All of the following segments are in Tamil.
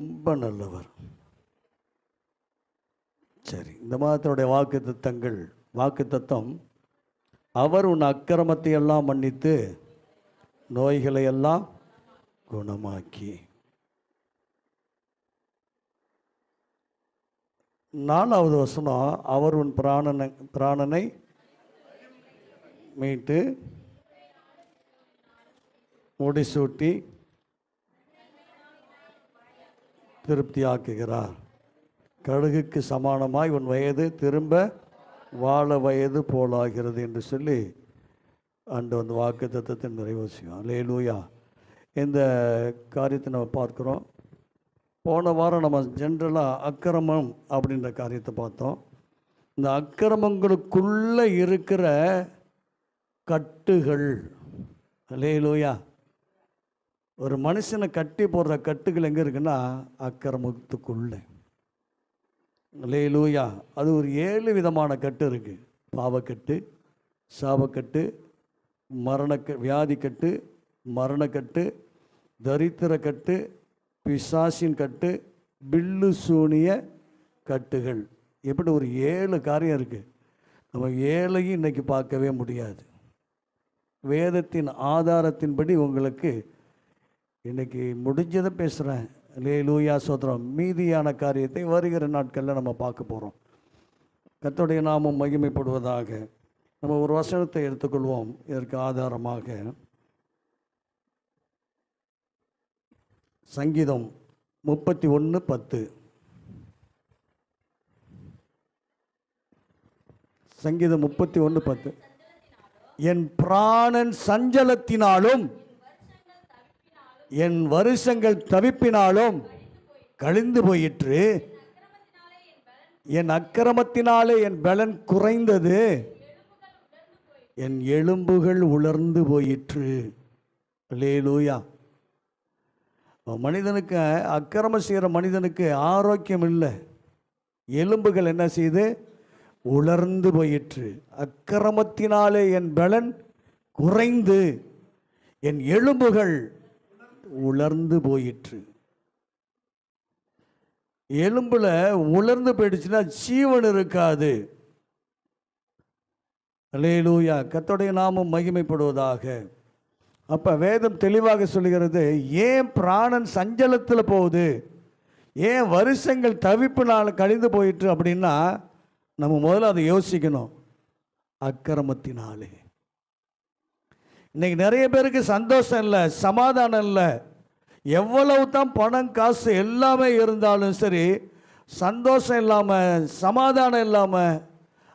ரொம்ப நல்லவர். சரி, இந்த மாதத்தினுடைய வாக்கு தத்தம், அவர் உன் அக்கிரமத்தை எல்லாம் மன்னித்து நோய்களை எல்லாம் குணமாக்கி. 4வது வசனம், அவர் உன் பிராணனை மீட்டு முடிசூட்டி திருப்தியாக்குகிறார். கழுகுக்கு சமானமாய் உன் வயது திரும்ப வாழ வயது போலாகிறது என்று சொல்லி அந்த வாக்கு தத்தத்தின் நிறைவு செய்யும். அல்லேலூயா. இந்த காரியத்தை நம்ம பார்க்குறோம். போன வாரம் நம்ம ஜென்ரலாக அக்கிரமம் அப்படின்ற காரியத்தை பார்த்தோம். இந்த அக்கிரமங்களுக்குள்ளே இருக்கிற கட்டுகள், அல்லேலூயா, ஒரு மனுஷனை கட்டி போடுற கட்டுகள் எங்கே இருக்குன்னா அக்கிரமத்துக்குள்ளே. அல்லேலூயா. அது ஒரு 7 விதமான கட்டு இருக்குது. பாவக்கட்டு, சாபக்கட்டு, வியாதிக்கட்டு, மரணக்கட்டு, தரித்திரக்கட்டு, பிசாசின் கட்டு, பில்லு சூனிய கட்டுகள். எப்படி ஒரு 7 காரியம் இருக்குது. நம்ம 7ஐயும் இன்றைக்கி பார்க்கவே முடியாது. வேதத்தின் ஆதாரத்தின்படி உங்களுக்கு இன்றைக்கி முடிஞ்சதை பேசுகிறேன். அல்லேலூயா, சோத்திரம். மீதியான காரியத்தை வருகிற நாட்களில் நம்ம பார்க்க போகிறோம். கர்த்தருடைய நாமம் மகிமைப்படுவதாக. நம்ம ஒரு வசனத்தை எடுத்துக்கொள்வோம் இதற்கு ஆதாரமாக. சங்கீதம் 31:10. சங்கீதம் 31:10. என் பிராணன் சஞ்சலத்தினாலும் என் வருஷங்கள் தவிப்பினாலும் கழிந்து போயிற்று. என் அக்கிரமத்தினாலே என் பலன் குறைந்தது, என் எலும்புகள் உலர்ந்து போயிற்று. அல்லேலூயா. மனிதனுக்கு, அக்கிரமம் செய்கிற மனிதனுக்கு ஆரோக்கியம் இல்லை. எலும்புகள் என்ன செய்து உலர்ந்து போயிற்று. அக்கிரமத்தினாலே என் பலன் குறைந்து என் எலும்புகள் உலர்ந்து போயிற்று. எலும்புல உலர்ந்து போயிடுச்சுன்னா ஜீவன் இருக்காது. அல்லேலூயா. கர்த்தருடைய நாமம் மகிமைப்படுவதாக. அப்போ வேதம் தெளிவாக சொல்லுகிறது, ஏன் பிராணன் சஞ்சலத்தில் போகுது, ஏன் வருஷங்கள் தவிப்பினால் கழிந்து போயிட்டு அப்படின்னா நம்ம முதல்ல அதை யோசிக்கணும். அக்கிரமத்தினாலே. இன்றைக்கி நிறைய பேருக்கு சந்தோஷம் இல்லை, சமாதானம் இல்லை. எவ்வளவு தான் பணம் காசு எல்லாமே இருந்தாலும் சரி, சந்தோஷம் இல்லாமல், சமாதானம் இல்லாமல்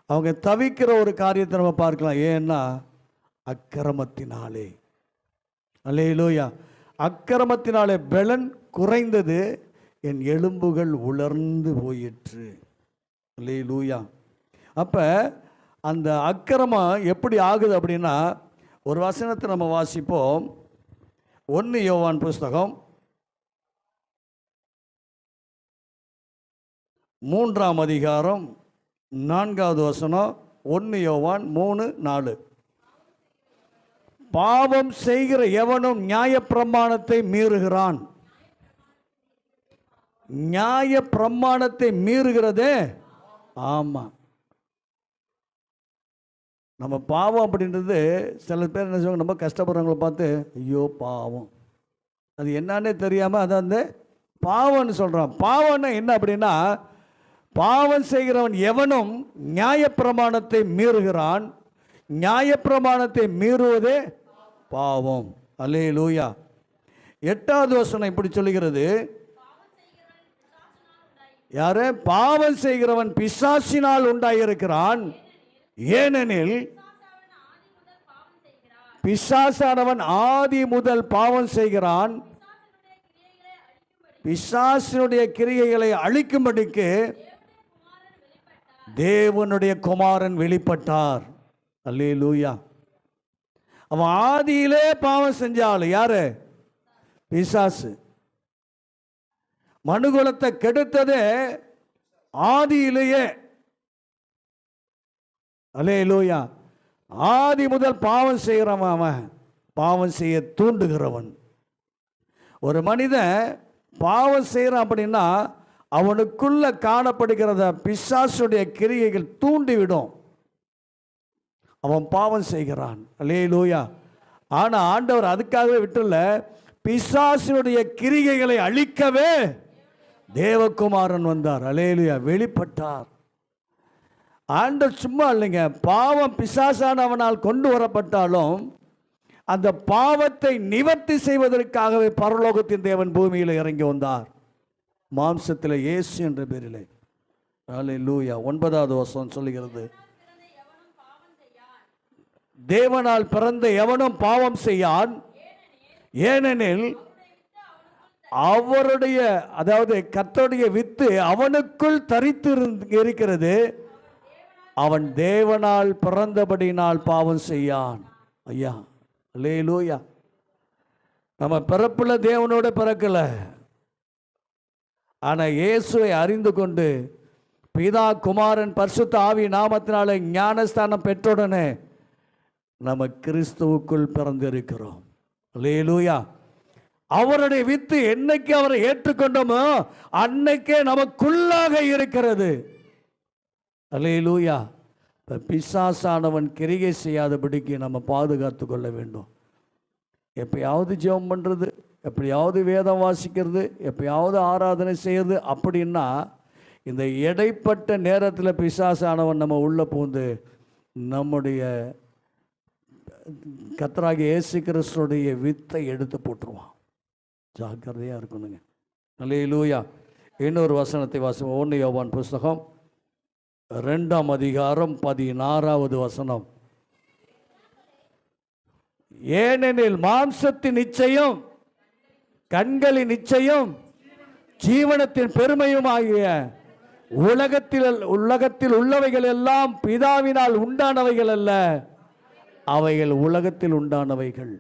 அவங்க தவிக்கிற ஒரு காரியத்தை நம்ம பார்க்கலாம். ஏன்னா அக்கிரமத்தினாலே. அல்லேலூயா. அக்கிரமத்தினாலே பலன் குறைந்தது, என் எலும்புகள் உலர்ந்து போயிற்று. அல்லேலூயா. அப்போ அந்த அக்கிரமம் எப்படி ஆகுது அப்படின்னா, ஒரு வசனத்தை நம்ம வாசிப்போம். 1 யோவான் புஸ்தகம் 3ஆம் அதிகாரம் 4வது வசனம். 1 யோவான் 3:4. பாவம் செய்கிற எவனும் நியாயப்பிரமாணத்தை மீறுகிறான். நியாயப்பிரமாணத்தை மீறுகிறதே. ஆமாம், நம்ம பாவம் அப்படின்றது சில பேர் என்ன சொல்லுவாங்க, நம்ம கஷ்டப்படுறவங்களை பார்த்து ஐயோ பாவம், அது என்னன்னே தெரியாமல் அதை வந்து பாவம்னு சொல்கிறான். பாவம்னா என்ன அப்படின்னா, பாவம் செய்கிறவன் எவனும் நியாயப்பிரமாணத்தை மீறுகிறான். நியாயப்பிரமாணத்தை மீறுவதே பாவம். அல்லேலூயா. 8வது வசனம் இப்படி சொல்லுகிறது, யாரு? பாவம் செய்கிறவன் பிசாசினால் உண்டாயிருக்கிறான். ஏனெனில் பிசாசானவன் ஆதி முதல் பாவம் செய்கிறான். பிசாசினுடைய கிரியைகளை அழிக்கும்படிக்கு தேவனுடைய குமாரன் வெளிப்பட்டார். அல்லேலூயா. அவன் ஆதியிலே பாவம் செஞ்சாலும் யாரு? பிசாசு. மனுகுலத்தை கெடுத்ததே ஆதியிலேயே. அல்லேலூயா. ஆதி முதல் பாவம் செய்கிறவன், அவன் பாவம் செய்ய தூண்டுகிறவன். ஒரு மனிதன் பாவம் செய்கிறான் அப்படின்னா அவனுக்குள்ள காணப்படுகிறத பிசாசுடைய கிரியைகள் தூண்டிவிடும். அவன் பாவம் செய்கிறான். அல்லேலூயா. ஆனால் ஆண்டவர் அதுக்காகவே விட்டுல, பிசாசுடைய கிரியைகளை அழிக்கவே தேவகுமாரன் வந்தார். அல்லேலூயா. வெளிப்பட்டார். ஆண்டவர் சும்மா இல்லைங்க, பாவம் பிசாசானவனால் கொண்டு வரப்பட்டாலும் அந்த பாவத்தை நிவர்த்தி செய்வதற்காகவே பரலோகத்தின் தேவன் பூமியில் இறங்கி வந்தார், மாம்சத்தில் இயேசு என்ற பேரிலே. அல்லேலூயா. 9வது வசனம் சொல்லுகிறது, தேவனால் பிறந்த எவனும் பாவம் செய்யான், ஏனெனில் அவருடைய, அதாவது கர்த்தருடைய வித்து அவனுக்குள் தரித்து இருக்கிறது, அவன் தேவனால் பிறந்தபடினால் பாவம் செய்யான். ஐயா, அல்லேலூயா. நம்ம பிறப்புல தேவனோட பிறக்கல, ஆனால் இயேசுவை அறிந்து கொண்டு பிதா குமாரன் பரிசுத்த ஆவி நாமத்தினால ஞானஸ்தானம் பெற்றுடனே நம்ம கிறிஸ்துவுக்குள் பிறந்திருக்கிறோம். அல்லேலூயா. அவருடைய வித்து என்னைக்கு அவரை ஏற்றுக்கொண்டோமோ அன்னைக்கே நமக்குள்ளாக இருக்கிறது. அல்லேலூயா. பிசாசானவன் கிரியை செய்யாதபடிக்கு நம்ம பாதுகாத்து கொள்ள வேண்டும். எப்பயாவது ஜெபம் பண்ணுறது, எப்படியாவது வேதம் வாசிக்கிறது, எப்பயாவது ஆராதனை செய்கிறது அப்படின்னா இந்த இடைப்பட்ட நேரத்தில் பிசாசானவன் நம்ம உள்ளே பூந்து நம்முடைய கர்த்தராகிய இயேசு கிறிஸ்துவுடைய வித்தை எடுத்து போட்டுருவான். ஜாக்கிரதையாக இருக்கணுங்க. அல்லேலூயா. இன்னொரு வசனத்தை வாசிப்போம். 1 யோவான் புஸ்தகம் 2ஆம் அதிகாரம் 16வது வசனம். ஏனெனில் மாம்சத்தின் நிச்சயம், கண்களின் நிச்சயம், ஜீவனத்தின் பெருமையும் ஆகிய உலகத்தில் உள்ளவைகள் எல்லாம் பிதாவினால் உண்டானவைகள் அல்ல, அவைகள் உலகத்தில் உண்டானவைகள்.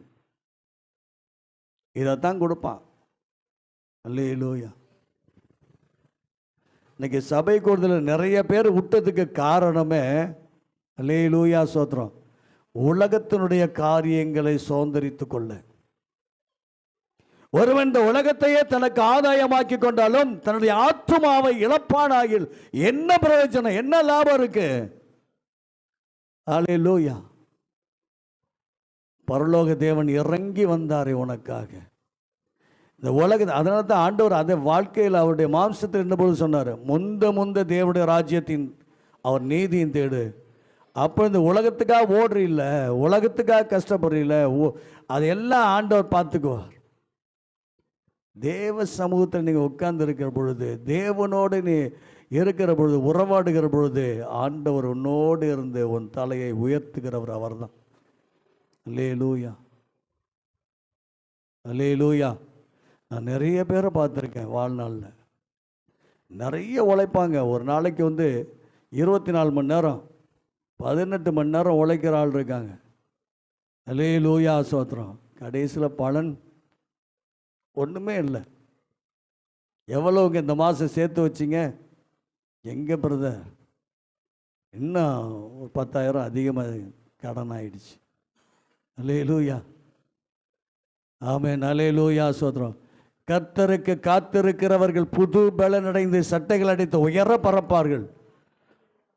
இதைத்தான் கொடுப்பான். அல்லேலூயா. இன்னைக்கு சபை கூடுதல் நிறைய பேர் விட்டதுக்கு காரணமே, அல்லேலூயா சோத்திரம், உலகத்தினுடைய காரியங்களை சுதந்திரித்து கொள்ள. ஒருவன் இந்த உலகத்தையே தனக்கு ஆதாயமாக்கி கொண்டாலும் தன்னுடைய ஆத்துமாவை இழப்பானாகில் என்ன பிரயோஜனம், என்ன லாபம் இருக்கு? அல்லேலூயா. பரலோக தேவன் இறங்கி வந்தாரே உனக்காக இந்த உலக. அதனால தான் ஆண்டவர் அதை வாழ்க்கையில் அவருடைய மாம்சத்தில் இருந்தபோது சொன்னார், முந்த தேவனுடைய ராஜ்யத்தின் அவர் நீதியின் தேடு. அப்போ இந்த உலகத்துக்காக ஓடுற இல்லை, உலகத்துக்காக கஷ்டப்படுறீங்கள, அதையெல்லாம் ஆண்டவர் பார்த்துக்குவார். தேவ சமூகத்தில் நீங்கள் உட்கார்ந்து இருக்கிற பொழுது, தேவனோடு நீ இருக்கிற பொழுது, உறவாடுகிற பொழுது, ஆண்டவர் உன்னோடு இருந்து உன் தலையை உயர்த்துகிறவர் அவர் தான். அல்லேலூயா. அல்லேலூயா. நான் நிறைய பேரை பார்த்துருக்கேன் வாழ்நாளில். நிறைய உழைப்பாங்க. ஒரு நாளைக்கு 24 மணி நேரம் 18 மணி நேரம் உழைக்கிற ஆள் இருக்காங்க. அல்லேலூயா ஸ்தோத்திரம். கடைசியில் பலன் ஒன்றுமே இல்லை. எவ்வளோங்க இந்த மாதம் சேர்த்து வச்சிங்க? எங்கே பிரதர், இன்னும் ஒரு 10,000 அதிகமாக கடன் ஆயிடுச்சு. அல்லேலூயா. ஆமென். அல்லேலூயா ஸ்தோத்திரம். கர்த்தருக்கு காத்திருக்கிறவர்கள் புது பலன் அடைந்து சட்டைகள் அடைத்து உயர பறப்பார்கள்.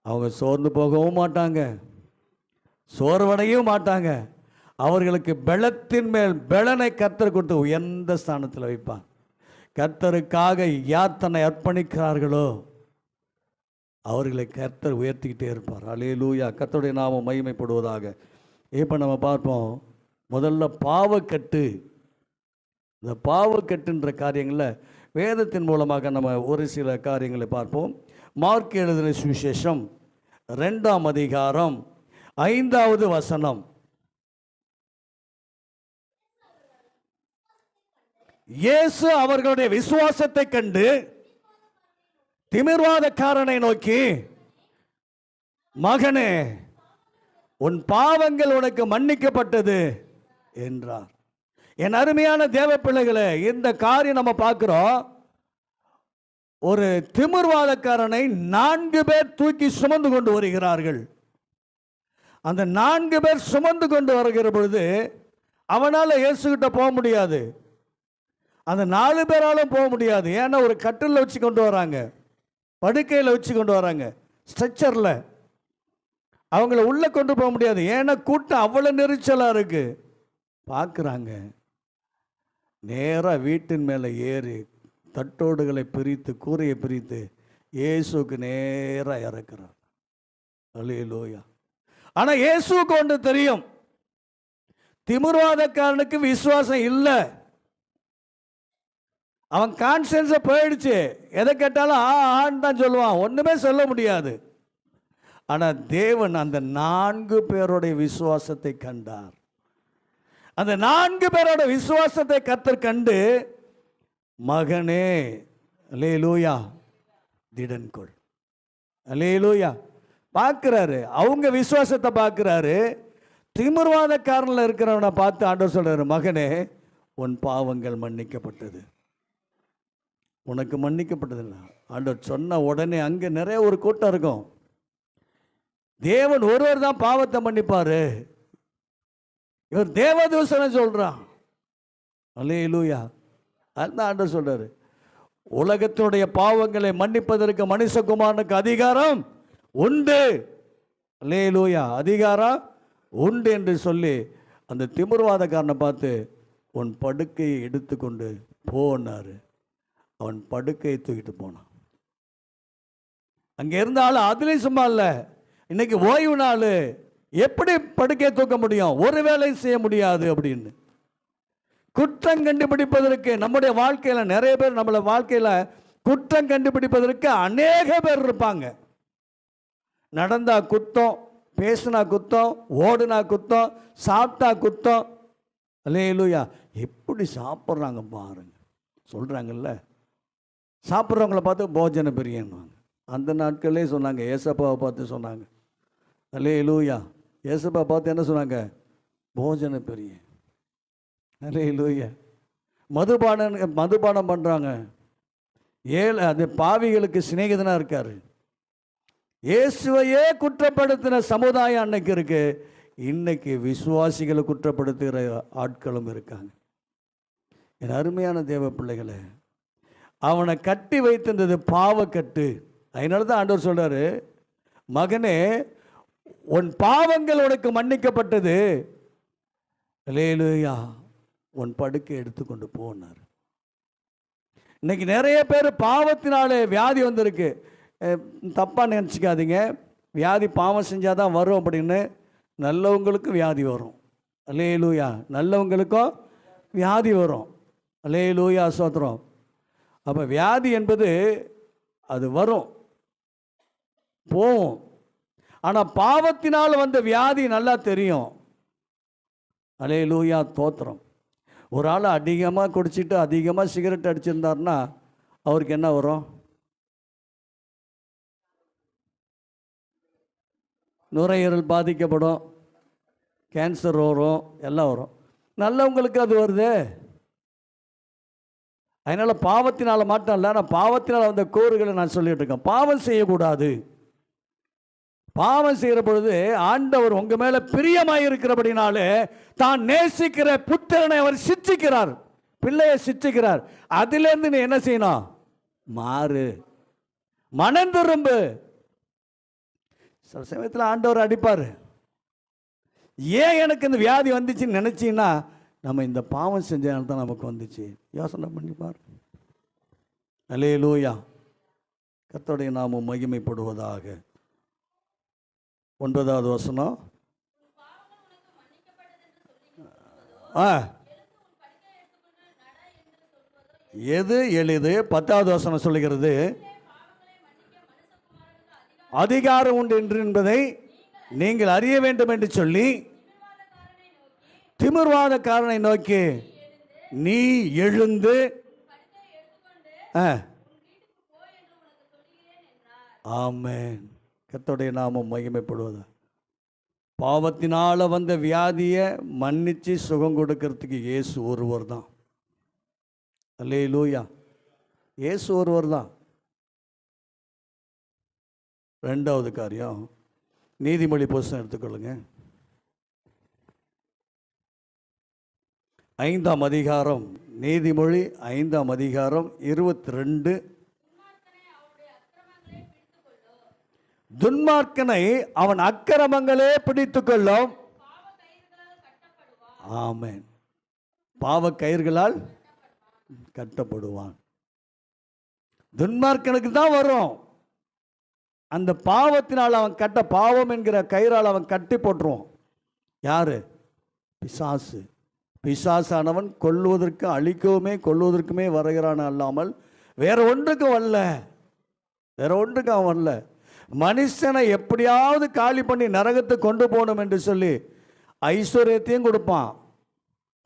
அவங்க சோர்ந்து போகவும் மாட்டாங்க, சோர்வடையவும் மாட்டாங்க. அவர்களுக்கு பலத்தின் மேல் பலனை கர்த்தர் கொடுத்து உயர்ந்த ஸ்தானத்தில் வைப்பார். கர்த்தருக்காக யார் தன்னை அர்ப்பணிக்கிறார்களோ அவர்களை கர்த்தர் உயர்த்திக்கிட்டே இருப்பார். அல்லேலூயா. கர்த்தருடைய நாமம் மகிமைப்படுவதாக. இப்போ நம்ம பார்ப்போம், முதல்ல பாவக்கட்டு. இந்த பாவக்கட்டுன்ற காரியங்களில் வேதத்தின் மூலமாக நம்ம ஒரு சில காரியங்களை பார்ப்போம். மார்க் எழுதின சுவிசேஷம் 2ஆம் அதிகாரம் 5வது வசனம். இயேசு அவர்களுடைய விசுவாசத்தை கண்டு திமிர்வாதக்காரனை நோக்கி, மகனே, உன் பாவங்கள் உனக்கு மன்னிக்கப்பட்டது என்றார். என் அருமையான தேவ பிள்ளைகளே, இந்த காரியம் நம்ம பார்க்கிறோம். ஒரு திமிர்வாதக்காரனை 4 பேர் தூக்கி சுமந்து கொண்டு வருகிறார்கள். அந்த 4 பேர் சுமந்து கொண்டு வருகிற பொழுது அவனால் இயேசுகிட்ட போக முடியாது. அந்த 4 பேராலும் போக முடியாது. ஏன்னா ஒரு கட்டிலில் வச்சு கொண்டு வராங்க, படுக்கையில் வச்சு கொண்டு வராங்க, ஸ்ட்ரெச்சரில். அவங்கள உள்ளே கொண்டு போக முடியாது. ஏன்னா கூட்டம் அவ்வளோ நெரிச்சலாக இருக்குது. பார்க்குறாங்க, நேராக வீட்டின் மேலே ஏறி தட்டோடுகளை பிரித்து, கூரையை பிரித்து இயேசுக்கு நேராக இறக்குறார். அல்லேலூயா. ஆனால் இயேசுக்கு ஒன்று தெரியும், திமிர்வாதக்காரனுக்கு விசுவாசம் இல்லை. அவன் கான்சியன்ஸை போயிடுச்சு. எதை கேட்டாலும் ஆன்னு தான் சொல்லுவான், ஒன்றுமே சொல்ல முடியாது. ஆனால் தேவன் அந்த 4 பேருடைய விசுவாசத்தை கண்டார். அந்த 4 பேரோட விசுவாசத்தை கர்த்தர் கண்டு, மகனே அல்லேலூயா திடன்கொள், அல்லேலூயா பார்க்குறாரு. அவங்க விசுவாசத்தை பார்க்குறாரு. திமிர்வாதக்காரனில் இருக்கிறவனை பார்த்து ஆண்டவர் சொல்கிறாரு, மகனே உன் பாவங்கள் மன்னிக்கப்பட்டது, உனக்கு மன்னிக்கப்பட்டதில்லை. ஆண்டவர் சொன்ன உடனே அங்கே நிறைய ஒரு கூட்டம் இருக்கும். தேவன் ஒருவர் தான் பாவத்தை மன்னிப்பார். இவர் தேவதூசனை சொல்கிறான். அல்லேலூயா. அதுதான் ஆண்டவர் சொல்கிறார், உலகத்தினுடைய பாவங்களை மன்னிப்பதற்கு மனுஷகுமாரனுக்கு அதிகாரம் உண்டு. அல்லேலூயா. அதிகாரம் உண்டு என்று சொல்லி அந்த திமிர்வாதக்காரனை பார்த்து உன் படுக்கையை எடுத்துக்கொண்டு போனார். அவன் படுக்கையை தூக்கிட்டு போனான். அங்கே இருந்தாலும் அதுலேயும் சும்மா இல்லை, இன்னைக்கு ஓய்வு நாள், எப்படி படுக்கையை தூக்க முடியும், ஒரு வேலையும் செய்ய முடியாது அப்படின்னு குற்றம் கண்டுபிடிப்பதற்கு நம்முடைய வாழ்க்கையில் நிறைய பேர், நம்மளை வாழ்க்கையில் குற்றம் கண்டுபிடிப்பதற்கு அநேக பேர் இருப்பாங்க. நடந்தா குத்தம், பேசினா குத்தம், ஓடுனா குத்தம், சாப்பிட்டா குத்தம். அல்லேலூயா. எப்படி சாப்பிட்றாங்க பாருங்க. சொல்கிறாங்கல்ல, சாப்பிட்றவங்கள பார்த்து போஜன பிரியன்வாங்க. அந்த நாட்களே சொன்னாங்க, ஏசப்பாவை பார்த்து சொன்னாங்க. அல்லேலூயா. ஏசப்பா பார்த்து என்ன சொன்னாங்க? போஜன பிரியன். அல்லேலூயா. மதுபானம் பண்ணுறாங்க. அது பாவிகளுக்கு சிநேகிதனாக இருக்கார். இயேசுவையே குற்றப்படுத்தின சமுதாயம் அன்னைக்கு இருக்கு. இன்னைக்கு விசுவாசிகளை குற்றப்படுத்துகிற ஆட்களும் இருக்காங்க. என் அருமையான தேவ பிள்ளைகளை, அவனை கட்டி வைத்திருந்தது பாவக்கட்டு. அதனால தான் ஆண்டவர் சொல்றாரு, மகனே உன் பாவங்கள் உனக்கு மன்னிக்கப்பட்டது, அல்லேலூயா, உன் படுக்கை எடுத்துக்கொண்டு போனார். இன்னைக்கு நிறைய பேர் பாவத்தினாலே வியாதி வந்திருக்கு. தப்பாக நினச்சிக்காதீங்க, வியாதி பாவம் செஞ்சால் தான் வரும் அப்படின்னு. நல்லவங்களுக்கும் வியாதி வரும். அல்லேலூயா. நல்லவங்களுக்கும் வியாதி வரும். அல்லேலூயா, ஸ்தோத்திரம். அப்போ வியாதி என்பது அது வரும், போகும். ஆனால் பாவத்தினால் வந்த வியாதி நல்லா தெரியும். அல்லேலூயா, தோத்திரம். ஒரு ஆள் அதிகமாக குடிச்சிட்டு அதிகமாக சிகரெட் அடிச்சிருந்தாருன்னா அவருக்கு என்ன வரும்? நுரையீரல் பாதிக்கப்படும், கேன்சர் வரும், எல்லாம் வரும். நல்லவங்களுக்கு அது வருது. அதனால் பாவத்தினால் மாற்றம் இல்லை, ஆனால் பாவத்தினால் வந்த கூறுகளை நான் சொல்லிட்டு இருக்கேன். பாவம் செய்யக்கூடாது. பாவம் செய்கிற பொழுது ஆண்டவர் உங்கள் மேலே பிரியமாக இருக்கிறபடினாலே தான் நேசிக்கிற புத்திரனை அவர் சிச்சிக்கிறார், பிள்ளையை சிச்சிக்கிறார். அதிலேருந்து நீ என்ன செய்யணும்? மாறு, மனம் திரும்பு. சில சமயத்தில் ஆண்டவர் அடிப்பார். ஏன் எனக்கு இந்த வியாதி வந்துச்சுன்னு நினச்சின்னா, நம்ம இந்த பாவம் செஞ்சனால தான் நமக்கு வந்துச்சு. யோசனை பண்ணிப்பார். அல்லேலூயா. கர்த்தருடைய நாமம் மகிமைப்படுவதாக. 9வது வசனம். எது எளிது? 10வது வசனம் சொல்லுகிறது, அதிகாரம் உண்டு என்று என்பதை நீங்கள் அறிய வேண்டும் என்று சொல்லி திமிர்வாதக்காரனை நோக்கி, நீ எழுந்து ஆமென். கர்த்தருடைய நாமம் மகிமைப்படுவது. பாவத்தினால வந்த வியாதியை மன்னிச்சு சுகம் கொடுக்கறதுக்கு இயேசு ஒருவர் தான். அல்லேலூயா. இயேசு ஒருவர் தான். 2வது காரியம், நீதிமொழி புஸ்தகம் எடுத்துக்கொள்ளுங்க. 5ஆம் அதிகாரம் நீதிமொழி 5ஆம் அதிகாரம் 22. துன்மார்க்கனை அவன் அக்கிரமங்களே பிடித்துக் கொள்ளும். ஆமென். பாவ கயிர்களால் கட்டப்படுவான். துன்மார்க்கனுக்கு தான் வரும். அந்த பாவத்தினால் அவன் பாவம் என்கிற கயிறால் அவன் கட்டி போட்டுருவான். யாரு? பிசாசு. பிசாசானவன் கொல்லுவதற்கு, கொல்லுவதற்குமே வருகிறான் அல்லாமல் வேற ஒன்றுக்கும் வரல. அவன் வரல. மனுஷனை எப்படியாவது காலி பண்ணி நரகத்தை கொண்டு போகணும் என்று சொல்லி ஐஸ்வர்யத்தையும் கொடுப்பான்.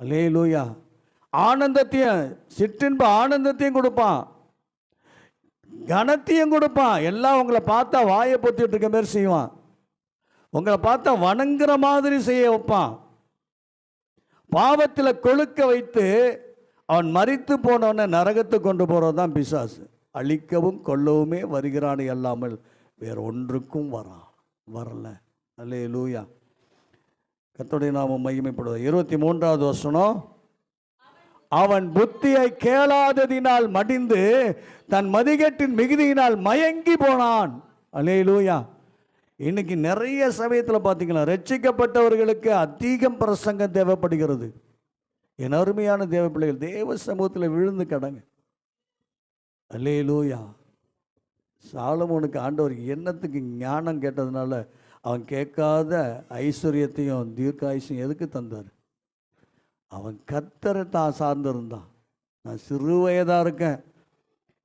அல்லேலூயா. ஆனந்தத்தையும், சிற்றின்ப ஆனந்தத்தையும் கொடுப்பான், கனத்தையும் கொடுப்பான். எல்லாம் உங்களை பார்த்தா வாயை பொத்திட்டு இருக்க மாதிரி செய்வான். உங்களை பார்த்தா வணங்குற மாதிரி செய்ய வைப்பான். பாவத்தில் கொழுக்க வைத்து அவன் மரித்து போனவனை நரகத்தை கொண்டு போகிறது தான் பிசாசு. அழிக்கவும் கொல்லவுமே வருகிறானே அல்லாமல் வேற ஒன்றுக்கும் வரல. அல்லேலூயா. கர்த்தருடைய நாமம் மகிமைப்படுவது. 23வது வசனம். அவன் புத்தியை கேளாததினால் மடிந்து தன் மதிகேட்டின் மிகுதியினால் மயங்கி போனான். அல்லேலூயா. இன்னைக்கு நிறைய சமயத்தில் பார்த்தீங்கன்னா ரட்சிக்கப்பட்டவர்களுக்கு அதிகம் பிரசங்கம் தேவைப்படுகிறது. என் அருமையான தேவ பிள்ளைகள், தேவ சமூகத்தில் விழுந்து கடங்க. அல்லேலூயா. சாலமோனுக்கு ஆண்டவர் எண்ணத்துக்கு ஞானம் கேட்டதுனால அவன் கேட்காத ஐஸ்வர்யத்தையும் தீர்க்காயுசையும் எதுக்கு தந்தார்? அவன் கர்த்தரை தான் சார்ந்திருந்தான். நான் சிறு வயதாக இருக்கேன்,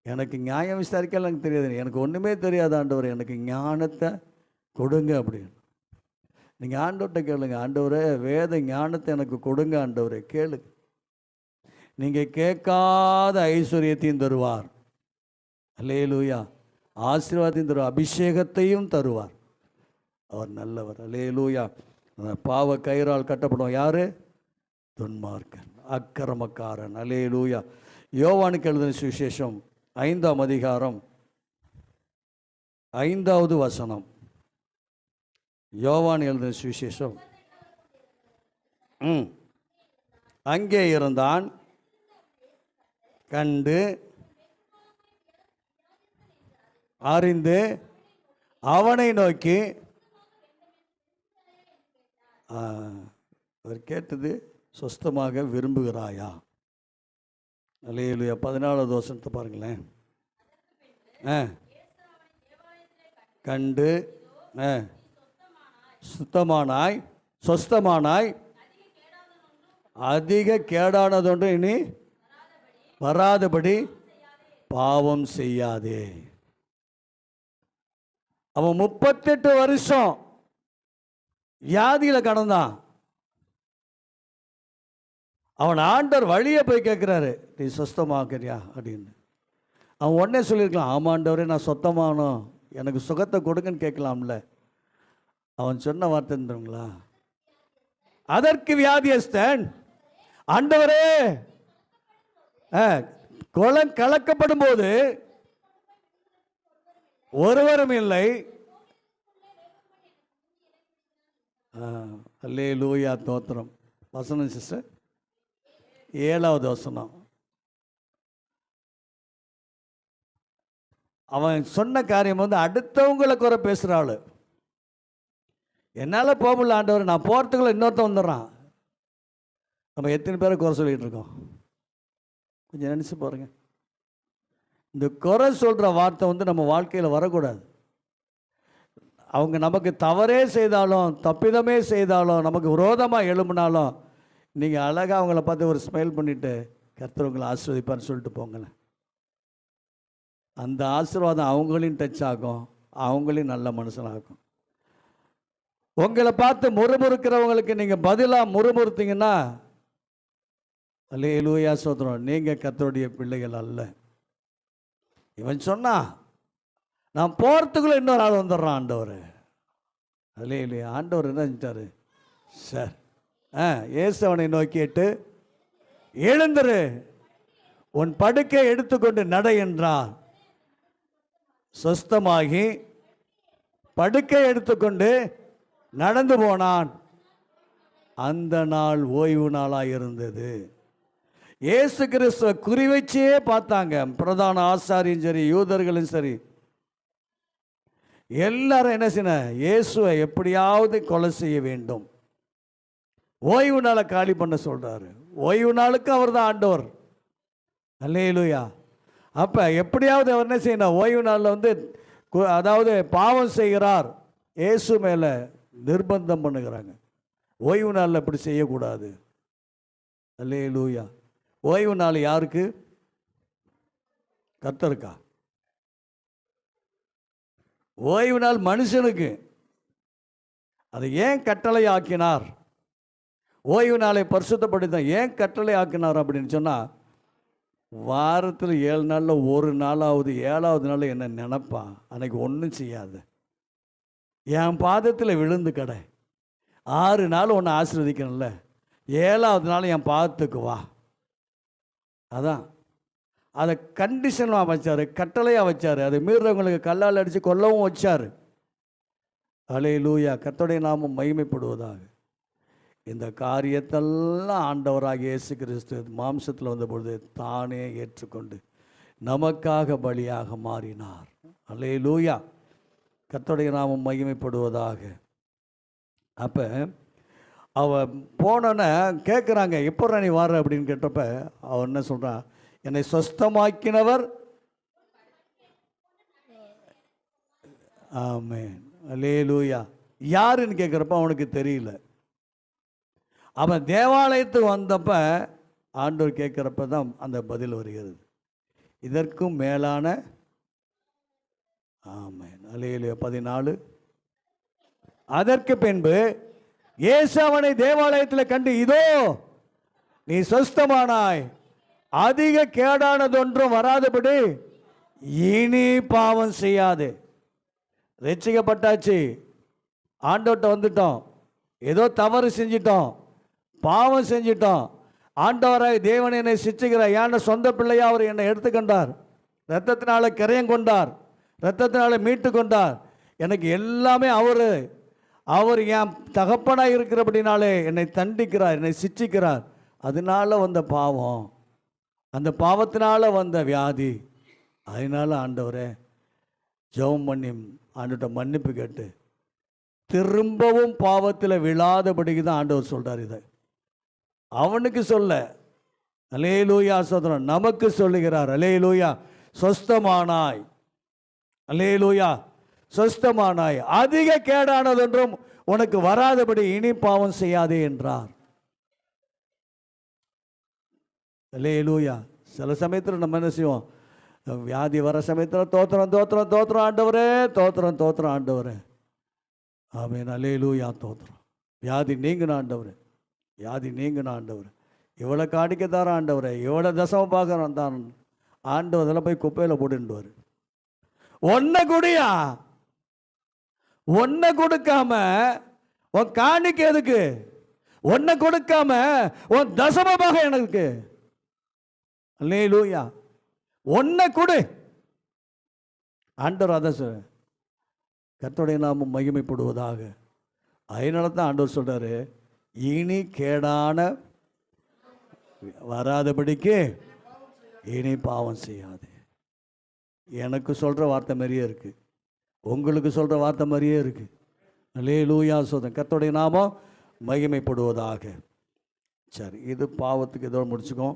எனக்கு நியாயம் விசாரிக்க எனக்கு தெரியாது, எனக்கு ஒன்றுமே தெரியாது ஆண்டவர், எனக்கு ஞானத்தை கொடுங்க அப்படின்னு. நீங்கள் ஆண்டவர்கிட்ட கேளுங்க, ஆண்டவரே வேத ஞானத்தை எனக்கு கொடுங்க ஆண்டவரே, கேளுங்க. நீங்கள் கேட்காத ஐஸ்வர்யத்தையும் தருவார். அல்லேலூயா. ஆசீர்வாதத்தையும் தருவார், அபிஷேகத்தையும் தருவார். அவர் நல்லவர். அல்லேலூயா. பாவ கயிறால் கட்டப்படும் யாரு? துன்மார்க்கன், அக்கிரமக்காரன். அல்லேலூயா. யோவானுக்கு எழுதின சுவிசேஷம் 5ஆம் அதிகாரம் 5வது வசனம். யோவான் எழுதின சுவிசேஷம். அங்கே இருந்தான், கண்டு அறிந்து அவனை நோக்கி, அவர் கேட்டது, சொஸ்தமாக விரும்புகிறாயா? அல்லேலூயா. 14வது வசனத்தை பாருங்களேன். கண்டு சுத்தமானாய், சொஸ்தமானாய், அதிக கேடானதொன்று இனி வராதபடி பாவம் செய்யாதே. அவன் 38 வருஷம் வியாதியில் கடந்தான். அவன் ஆண்டவர் வழியை போய் கேட்குறாரு, நீ சொஸ்தமாக்குறியா அப்படின்னு. அவன் உடனே சொல்லியிருக்கலாம், ஆமாண்டவரே நான் சொத்தமானோம், எனக்கு சுகத்தை கொடுங்கன்னு கேட்கலாம்ல. அவன் சொன்ன வார்த்தை இருந்தவங்களா? அதற்கு வியாதியஸ்தன், ஆண்டவரே குளம் கலக்கப்படும் போது ஒருவரும் இல்லை. அல்லேலூயா, தோத்திரம். வசனம் சிஸ்டர், 7வது வசனம். அவன் சொன்ன காரியம் அடுத்தவங்களை குறை பேசுகிற ஆள். என்னால் போக முடியல ஆண்டவர், நான் போகிறதுக்குள்ள இன்னொருத்தன் வந்துடுறான். நம்ம எத்தனை பேரை குறை சொல்லிகிட்டு இருக்கோம்? கொஞ்சம் நினச்சி பாருங்க. இந்த குறை சொல்கிற வார்த்தை நம்ம வாழ்க்கையில் வரக்கூடாது. அவங்க நமக்கு தவறே செய்தாலும், தப்பிதமே செய்தாலும், நமக்கு விரோதமாக எழும்பினாலும், நீங்கள் அழகாக அவங்கள பார்த்து ஒரு ஸ்மைல் பண்ணிவிட்டு கர்த்தர் உங்களை ஆசீர்வதிப்பார்னு சொல்லிட்டு போங்களேன். அந்த ஆசீர்வாதம் அவங்களையும் டச் ஆகும், அவங்களையும் நல்ல மனுஷனாகும். உங்களை பார்த்து முறுமுறுக்கிறவங்களுக்கு நீங்கள் பதிலாக முறுமுறுத்தீங்கன்னா, அல்லேலூயா சோதரம், நீங்கள் கர்த்தருடைய பிள்ளைகள் அல்ல. இவன் சொன்னா, நான் போகிறதுக்குள்ளே இன்னொரு ஆள் வந்துடுறான் ஆண்டவர். அல்லேலூயா. ஆண்டவர் என்ன செஞ்சார்? சார் இயேசு அவனை நோக்கிட்டு, எழுந்துரு, உன் படுக்கை எடுத்துக்கொண்டு நட என்றார். சொஸ்தமாகி படுக்கை எடுத்துக்கொண்டு நடந்து போனான். அந்த நாள் ஓய்வு நாளாக இருந்தது. இயேசு கிறிஸ்துவ குறிவச்சே பார்த்தாங்க. பிரதான ஆசாரியும் சரி, யூதர்களும் சரி, எல்லாரும் என்ன செய்யணும்? இயேசுவை எப்படியாவது கொலை செய்ய வேண்டும். ஓய்வு நாளை காலி பண்ண சொல்றாரு. ஓய்வு நாளுக்கு அவர் தான் ஆண்டவர். அல்லேலூயா. அப்போ எப்படியாவது அவர் என்ன செய்யணும்? ஓய்வு நாளில் அதாவது பாவம் செய்கிறார், இயேசு மேலே நிர்பந்தம் பண்ணுகிறாங்க. ஓய்வு நாளில் இப்படி செய்யக்கூடாது. அல்லேலூயா. ஓய்வு நாள் யாருக்கு? கர்த்தருக்கா? ஓய்வு நாள் மனுஷனுக்கு. அதை ஏன் கட்டளை ஆக்கினார்? ஓய்வு நாளை பரிசுத்தப்படுத்த ஏன் கட்டளை ஆக்கினார் அப்படின்னு சொன்னால், வாரத்தில் 7 நாளில் ஒரு நாளாவது 7வது நாள் என்ன நினைப்பான்? அன்னைக்கு ஒன்றும் செய்யாது, என் பாதத்தில் விழுந்து கடை. 6 நாள் ஒன்று ஆசீர்வதிக்கணும்ல, 7வது நாள் என் பாதத்துக்கு வா. அதான் அதை கண்டிஷனாக வச்சார், கட்டளையாக வச்சார். அதை மீறவங்களுக்கு கல்லால் அடித்து கொல்லவும் வச்சார். அல்லேலூயா. கர்த்தருடைய நாமம் மகிமைப்படுவதாக. இந்த காரியத்தெல்லாம் ஆண்டவராகிய இயேசு கிறிஸ்து மாம்சத்தில் வந்தபொழுது தானே ஏற்றுக்கொண்டு நமக்காக பலியாக மாறினார். அல்லேலூயா. கர்த்தருடைய நாமம் மகிமைப்படுவதாக. அப்போ அவ போனோன்னே கேட்குறாங்க, எப்போ நீ வர்ற அப்படின்னு கேட்டப்ப அவன் என்ன சொல்கிறான்? என்னை சொஸ்தமாக்கினவர். ஆமென். அல்லேலூயா. யாருன்னு கேட்குறப்ப அவனுக்கு தெரியல. அவன் தேவாலயத்துக்கு வந்தப்ப ஆண்டவர் கேட்குறப்ப தான் அந்த பதில் வருகிறது. இதற்கும் மேலான. ஆமென். அல்லேலூயா. 14. அதற்கு பின்பு இயேசு அவனை தேவாலயத்தில் கண்டு, இதோ நீ சொஸ்தமானாய், அதிக கேடானதொன்றும் வராதபடி இனி பாவம் செய்யாது. ரட்சிக்கப்பட்டாச்சு, ஆண்டவர்கிட்ட வந்துட்டோம், ஏதோ தவறு செஞ்சிட்டோம், பாவம் செஞ்சிட்டோம். ஆண்டவராய் தேவன் என்னை சிச்சுகிறார். ஏன்னா சொந்த பிள்ளையா அவர் என்னை எடுத்துக்கொண்டார், இரத்தத்தினால கிரயம் கொண்டார், இரத்தத்தினால மீட்டு கொண்டார். எனக்கு எல்லாமே அவர் என் தகப்பனாக இருக்கிறபடினாலே என்னை தண்டிக்கிறார், என்னை சிச்சிக்கிறார். அதனால வந்த பாவம், அந்த பாவத்தினால வந்த வியாதி. அதனால ஆண்டவரே ஜெபம் பண்ணி ஆண்டவர்கிட்ட மன்னிப்பு கேட்டு திரும்பவும் பாவத்தில் விழாதபடிக்கு தான் ஆண்டவர் சொல்கிறார். இதை அவனுக்கு சொல்ல. அல்லேலூயா. சோதரன் நமக்கு சொல்லுகிறார். அல்லேலூயா. சொஸ்தமானாய். அல்லேலூயா. சொஸ்தமானாய், அதிக கேடானதொன்றும் உனக்கு வராதபடி இனி பாவம் செய்யாதே என்றார். அல்லேலூயா. சில சமயத்தில் நம்ம என்ன செய்வோம்? வியாதி வர சமயத்தில் தோத்திரம் தோத்திரம் தோத்திரம் ஆண்டவரே, தோத்திரம் தோத்திரம் ஆண்டவரே. ஆமென். அல்லேலூயா. தோத்திரம். வியாதி நீங்கின ஆண்டவரே, வியாதி நீங்கின ஆண்டவரே, இவ்வளோ காணிக்கத்தார ஆண்டவரே, இவ்வளோ தசம பார்க்குறான் தான் ஆண்டவர். அதெல்லாம் போய் குப்பையில் போட்டுருவார். ஒன்றை குடியா, ஒன்றை கொடுக்காம உன் காணிக்க எதுக்கு? ஒன்றை கொடுக்காம உன் தசமமாக எனக்கு. அல்லேலூயா. ஒன்றை கொடு. ஆண்டவர் அதை சொல்ற. கர்த்தருடைய நாமம் மகிமைப்படுவதாக. அதனால தான் ஆண்டவர் சொல்றாரு, இனி கேடான வராதபடிக்கு இனி பாவம் செய்யாது. எனக்கு சொல்கிற வார்த்தை மாதிரியே இருக்கு, உங்களுக்கு சொல்கிற வார்த்தை மாதிரியே இருக்கு. அல்லேலூயா. சோதரன் கர்த்தருடைய நாமம் மகிமைப்படுவதாக. சரி, இது பாவத்துக்கு இதோடு முடிச்சுக்கோ.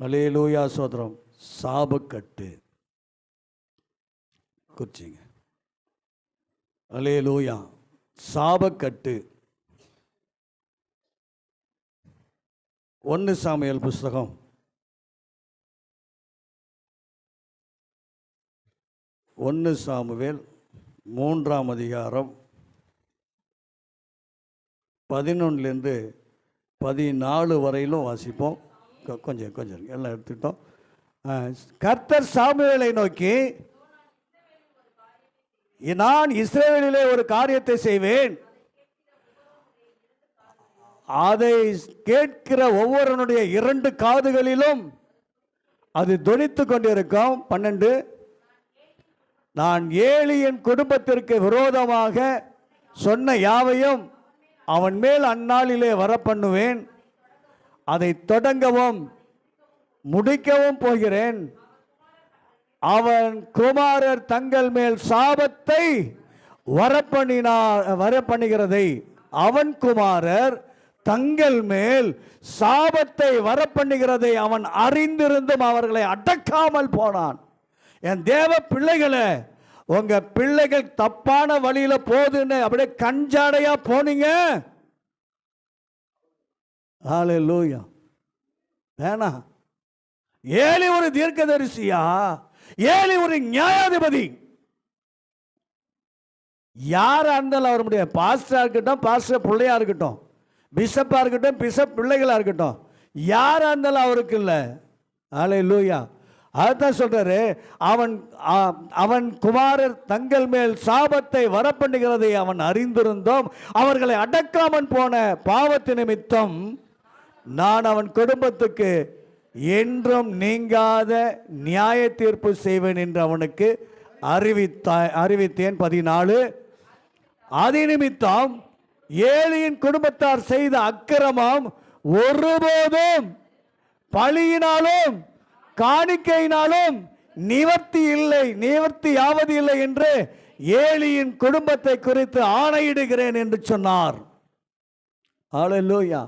அல்லேலூயா. சோதரம். சாபக்கட்டு குறிச்சிங்க. அல்லேலூயா. சாபக்கட்டு. 1 சாமுவேல் புஸ்தகம் 1 சாமுவேல் 3ஆம் அதிகாரம் 11லேருந்து 14 வரையிலும் வாசிப்போம். கொஞ்சம் எல்லாம் எடுத்துக்கிட்டோம். கர்த்தர் சாமுவேலை நோக்கி, நான் இஸ்ரவேலிலே ஒரு காரியத்தை செய்வேன், அதை கேட்கிற ஒவ்வொருவனுடைய 2 காதுகளிலும் அது தொனித்து கொண்டிருக்கும். 12, நான் ஏலியின் குடும்பத்திற்கு விரோதமாக சொன்ன யாவையும் அவன் மேல் அந்நாளிலே வரப்பண்ணுவேன், அதை தொடங்கவும் முடிக்கவும் போகிறேன். அவன் குமாரர் தங்கள் மேல் சாபத்தை வரப்பண்ணுகிறதை, அவன் குமாரர் தங்கள் மேல் சாபத்தை வரப்பண்ணுகிறதை அவன் அறிந்திருந்தும் அவர்களை அடக்காமல் போனான். என் தேவ பிள்ளைகளை, உங்க பிள்ளைகள் தப்பான வழியில போதுன்னு அப்படியே கஞ்சாடையா போனீங்க, ஹல்லேலூயா, வேணாம். ஏலி ஒரு தீர்க்கதரிசியா? ஏலி ஒரு நியாயாதிபதி. யாரா இருந்தாலும் அவர் முடியாது. பாஸ்டரா இருக்கட்டும், பாஸ்டர் பிள்ளையா இருக்கட்டும், பிஷப்பா இருக்கட்டும், பிஷப் பிள்ளைகளா இருக்கட்டும், யாரா இருந்தாலும் அவருக்கு இல்லை. ஹல்லேலூயா. அதான் சொல்றாரு, அவன் குமாரர் தங்கள் மேல் சாபத்தை வரப்பண்ணுகிறதை அவன் அறிந்திருந்தோம் அவர்களை அடக்காமல் போன பாவத்து நிமித்தம் நான் அவன் குடும்பத்துக்கு என்றும் நீங்காத நியாய தீர்ப்பு செய்வேன் என்று அவனுக்கு அறிவித்தேன். 14. அது நிமித்தம் ஏலியின் குடும்பத்தார் செய்த அக்கிரமம் ஒருபோதும் பழியினாலும் காணிக்கையினாலும் நிவர்த்தியாவது இல்லை என்று ஏலியின் குடும்பத்தை குறித்து ஆணையிடுகிறேன் என்று சொன்னார். ஹல்லேலூயா.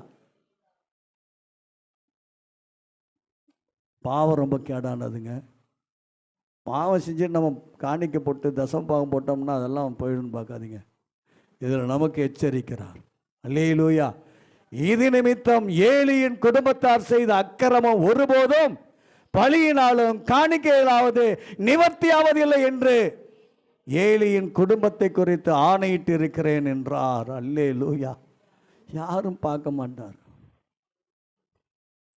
பாவம் ரொம்ப கேடானதுங்க. பாவம் செஞ்சுட்டு நம்ம காணிக்கை போட்டு தசம் பாவம் போட்டோம்னா அதெல்லாம் போயிடுன்னு பார்க்காதீங்க. இதில் நமக்கு எச்சரிக்கிறார். அல்லேலூயா. இது நிமித்தம் ஏலியின் குடும்பத்தார் செய்த அக்கிரமம் ஒருபோதும் பழியினாலும் காணிக்கையிலாவது நிவர்த்தியாவது இல்லை என்று ஏலியின் குடும்பத்தை குறித்து ஆணையிட்டு இருக்கிறேன் என்றார். அல்லேலூயா. யாரும் பார்க்க மாட்டார்.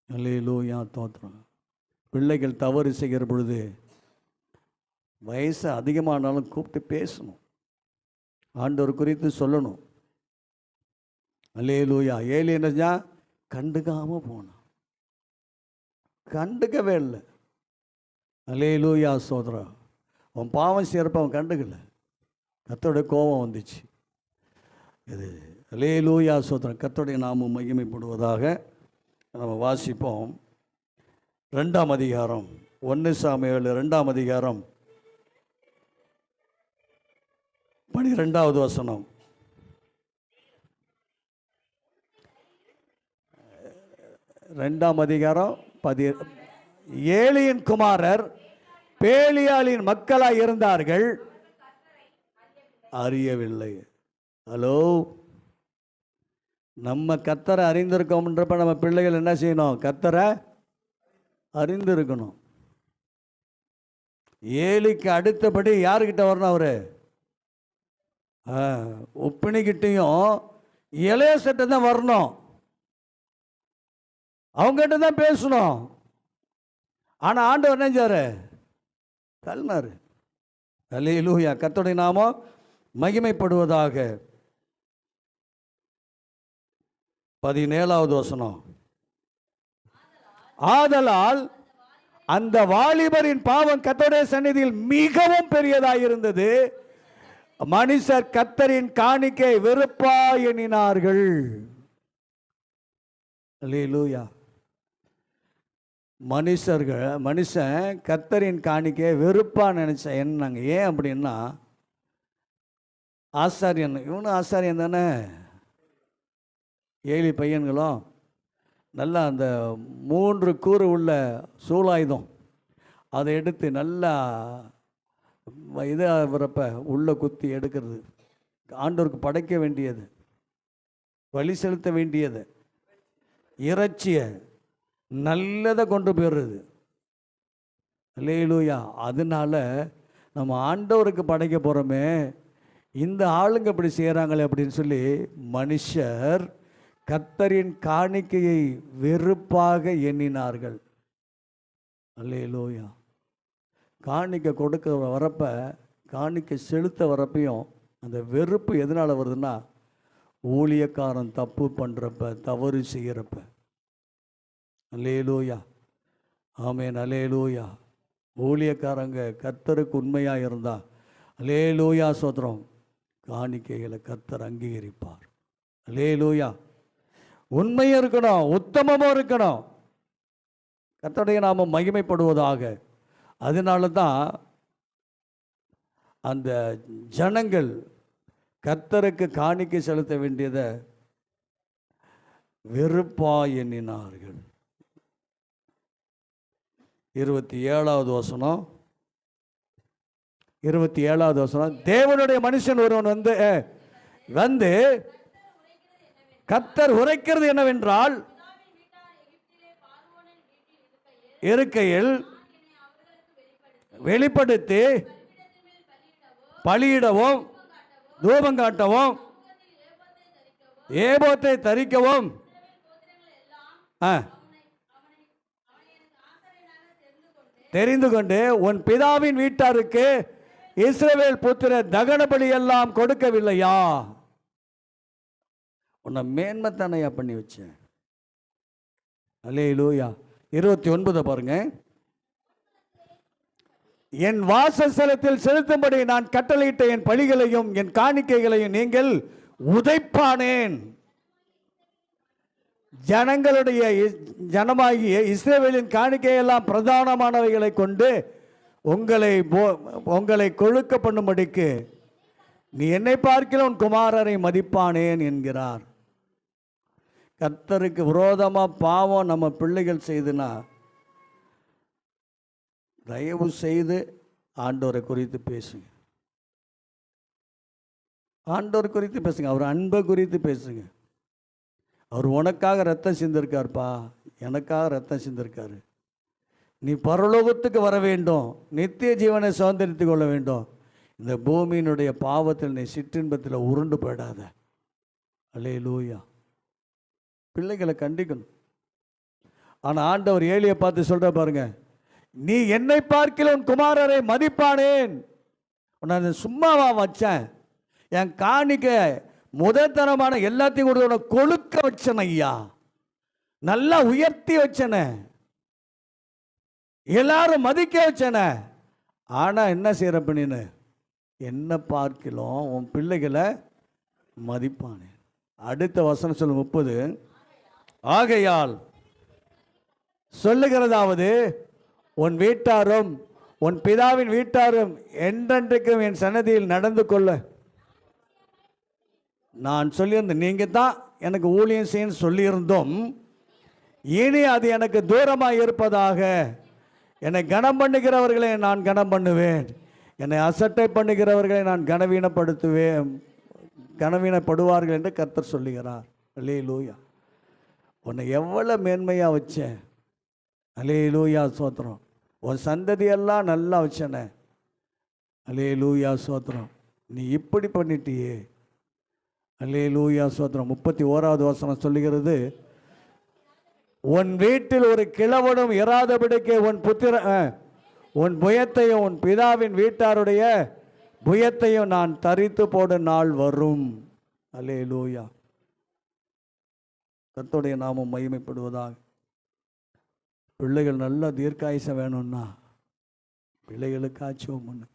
அல்லேலூயா. தோத்திரம். பிள்ளைகள் தவறு செய்கிற பொழுது வயசு அதிகமானாலும் கூப்பிட்டு பேசணும், ஆண்டவர் குறித்து சொல்லணும். அல்லேலூயா. ஏலி என்ன கண்டுக்காம போனான், கண்டுக்கவே இல்லை. அல்லேலூயா. சோதரா, அவன் பாவம் செய்யறப்ப அவன் கண்டுக்கல, கர்த்தருடைய கோபம் வந்துச்சு. இது அல்லேலூயா. சோதரன், கர்த்தருடைய நாமம் மகிமைப்படுவதாக. நம்ம வாசிப்போம் 2ஆம் அதிகாரம் 1 சாமுவேல் 2ஆம் அதிகாரம் 12வது வசனம். 2ஆம் அதிகாரம் ஏலியின் குமாரர் பேலியாளின் மக்களாய் இருந்தார்கள், அறியவில்லை. ஹலோ, நம்ம கர்த்தரை அறிந்திருக்கோம்ன்றப்ப நம்ம பிள்ளைகள் என்ன செய்யணும்? கர்த்தரை அறிந்திருக்கணும். ஏலிக்கு அடுத்தபடி யாருக்கிட்ட வரணும்? அவரு உப்பினிக்கிட்டையும் இளையசட்ட தான் வரணும், அவங்ககிட்ட தான் பேசணும். ஆனா ஆண்டவர் என்ன செஞ்சாரு? தள்ளினாரு. அல்லேலூயா. கர்த்தருடைய நாமம் மகிமைப்படுவதாக. 17வது வசனம். ஆதலால் அந்த வாலிபரின் பாவம் கர்த்தருடைய சந்நிதியில் மிகவும் பெரியதாயிருந்தது, மனுஷர் கர்த்தரின் காணிக்கை வெறுப்பா எண்ணினார்கள். அல்லேலூயா. மனுஷன் கர்த்தரின் காணிக்கை வெறுப்பா நினைச்சேன் என்னங்க. ஏன் அப்படின்னா, ஆசாரியன், இவனும் ஆசாரியன் தானே, ஏழு பையன்களும் நல்லா அந்த 3 கூறு உள்ள சூலாயுதம் அதை எடுத்து நல்லா இதாக வரப்ப உள்ள குத்தி எடுக்கிறது, ஆண்டவருக்கு படைக்க வேண்டியது, வழி செலுத்த வேண்டியது, இறைச்சியை நல்லதை கொண்டு போயிடுறது. அல்லேலூயா. அதனால நம்ம ஆண்டவருக்கு படைக்க போகிறோமே, இந்த ஆளுங்க இப்படி செய்கிறாங்களே அப்படின்னு சொல்லி மனுஷர் கர்த்தரின் காணிக்கையை வெறுப்பாக எண்ணினார்கள். அல்லேலூயா. காணிக்கை கொடுக்க வரப்ப, காணிக்கை செலுத்த வரப்பையும் அந்த வெறுப்பு எதனால் வருதுன்னா, ஊழியக்காரன் தப்பு பண்ணுறப்ப, தவறு செய்கிறப்ப. அல்லேலூயா. ஆமேன். அல்லேலூயா. ஊழியக்காரங்க கர்த்தருக்கு உண்மையாக இருந்தால், அல்லேலூயா சோத்திரம், காணிக்கைகளை கர்த்தர் அங்கீகரிப்பார். அல்லேலூயா. உண்மையும் இருக்கணும், உத்தமமும் இருக்கணும். கர்த்தருடைய நாமம் மகிமைப்படுவதாக. அதனால தான் அந்த ஜனங்கள் கர்த்தருக்கு காணிக்கை செலுத்த வேண்டியதை வெறுப்பா எண்ணினார்கள். 27வது வசனம், 27வது வசனம், தேவனுடைய மனுஷன் ஒருவன் வந்து கர்த்தர் உரைக்கிறது என்னவென்றால், இருக்கையில் வெளிப்படுத்தி பலியிடவும் தூபம் காட்டவும் ஏபோத்தை தரிக்கவும் தெரிந்து கொண்டு உன் பிதாவின் வீட்டாருக்கு இஸ்ரவேல் புத்திர தகன பலி எல்லாம் கொடுக்கவில்லையா? உன்னை மேன்மைத்தானையா பண்ணி வச்சேன். அல்லேலூயா. 29 பாருங்க. என் வாசஸ்தலத்தில் செலுத்தும்படி நான் கட்டளையிட்ட என் பலிகளையும் என் காணிக்கைகளையும் நீங்கள் உதைப்பானேன். ஜனமாகிய இஸ்ரவேலின் காணிக்கையெல்லாம் பிரதானமானவைகளை கொண்டு உங்களை கொழுக்க பண்ணும்படிக்கு நீ என்னை பார்க்கிற உன் குமாரரை மதிப்பானேன் என்கிறார். கர்த்தருக்கு விரோதமாக பாவம் நம்ம பிள்ளைகள் செய்துனா தயவு செய்து ஆண்டவரை குறித்து பேசுங்க. ஆண்டவர் குறித்து பேசுங்க. அவர் அன்பை குறித்து பேசுங்க. அவர் உனக்காக ரத்தம் சிந்திருக்காருப்பா, எனக்காக ரத்தம் சிந்திருக்காரு. நீ பரலோகத்துக்கு வர வேண்டும், நித்திய ஜீவனை சுதந்திரித்து கொள்ள வேண்டும். இந்த பூமியினுடைய பாவத்தில் நீ சிற்றின்பத்தில் உருண்டு போயிடாத. அல்லேலூயா. பிள்ளைகளை கண்டிக்கணும். ஆனால் ஆண்டவர் ஏலியை பார்த்து சொல்ற பாருங்க, நீ என்னை பார்க்கிற உன் குமாரரை மதிப்பானேன். உன்னை சும்மாவா வச்சேன்? என் காணிக்க முதற்தரமான எல்லாத்தையும் கூட உன்னை கொழுக்க வச்சன ஐயா, நல்லா உயர்த்தி வச்சன, எல்லாரும் மதிக்க வச்சன. ஆனா என்ன செய்யற பண்ணின்னு என்ன பார்க்கலாம் உன் பிள்ளைகளை மதிப்பானே. அடுத்த வசனம் சொல்லு 30. ஆகையால் சொல்லுகிறதாவது, உன் வீட்டாரும் உன் பிதாவின் வீட்டாரும் என்றென்றைக்கும் என் சன்னதியில் நடந்து கொள்ள நான் சொல்லியிருந்தேன். நீங்கள் தான் எனக்கு ஊழியம் செய்யன்னு சொல்லியிருந்தோம். இனி அது எனக்கு தூரமாக இருப்பதாக. என்னை கனம் பண்ணுகிறவர்களை நான் கனம் பண்ணுவேன், என்னை அசட்டை பண்ணுகிறவர்களை நான் கனவீனப்படுவார்கள் என்று கர்த்தர் சொல்லுகிறார். அல்லேலூயா. உன்னை எவ்வளோ மேன்மையாக வச்சேன். அல்லேலூயா சோத்திரம். உன் சந்ததியெல்லாம் நல்லா வச்சனே. அல்லேலூயா சோத்திரம். நீ இப்படி பண்ணிட்டியே. அல்லேலூயா சோத்திரம். 31வது வசனம் சொல்லுகிறது, உன் வீட்டில் ஒரு கிழவனும் இராதபடிக்கு உன் புயத்தையும் உன் பிதாவின் வீட்டாருடைய புயத்தையும் நான் தரித்து போடும் நாள் வரும். அல்லேலூயா. கர்த்தருடைய நாமம் மகிமைப்படுவதாக. பிள்ளைகள் நல்ல தீர்க்காயுசம் வேணும்னா பிள்ளைகளுக்காச்சும் பண்ணு.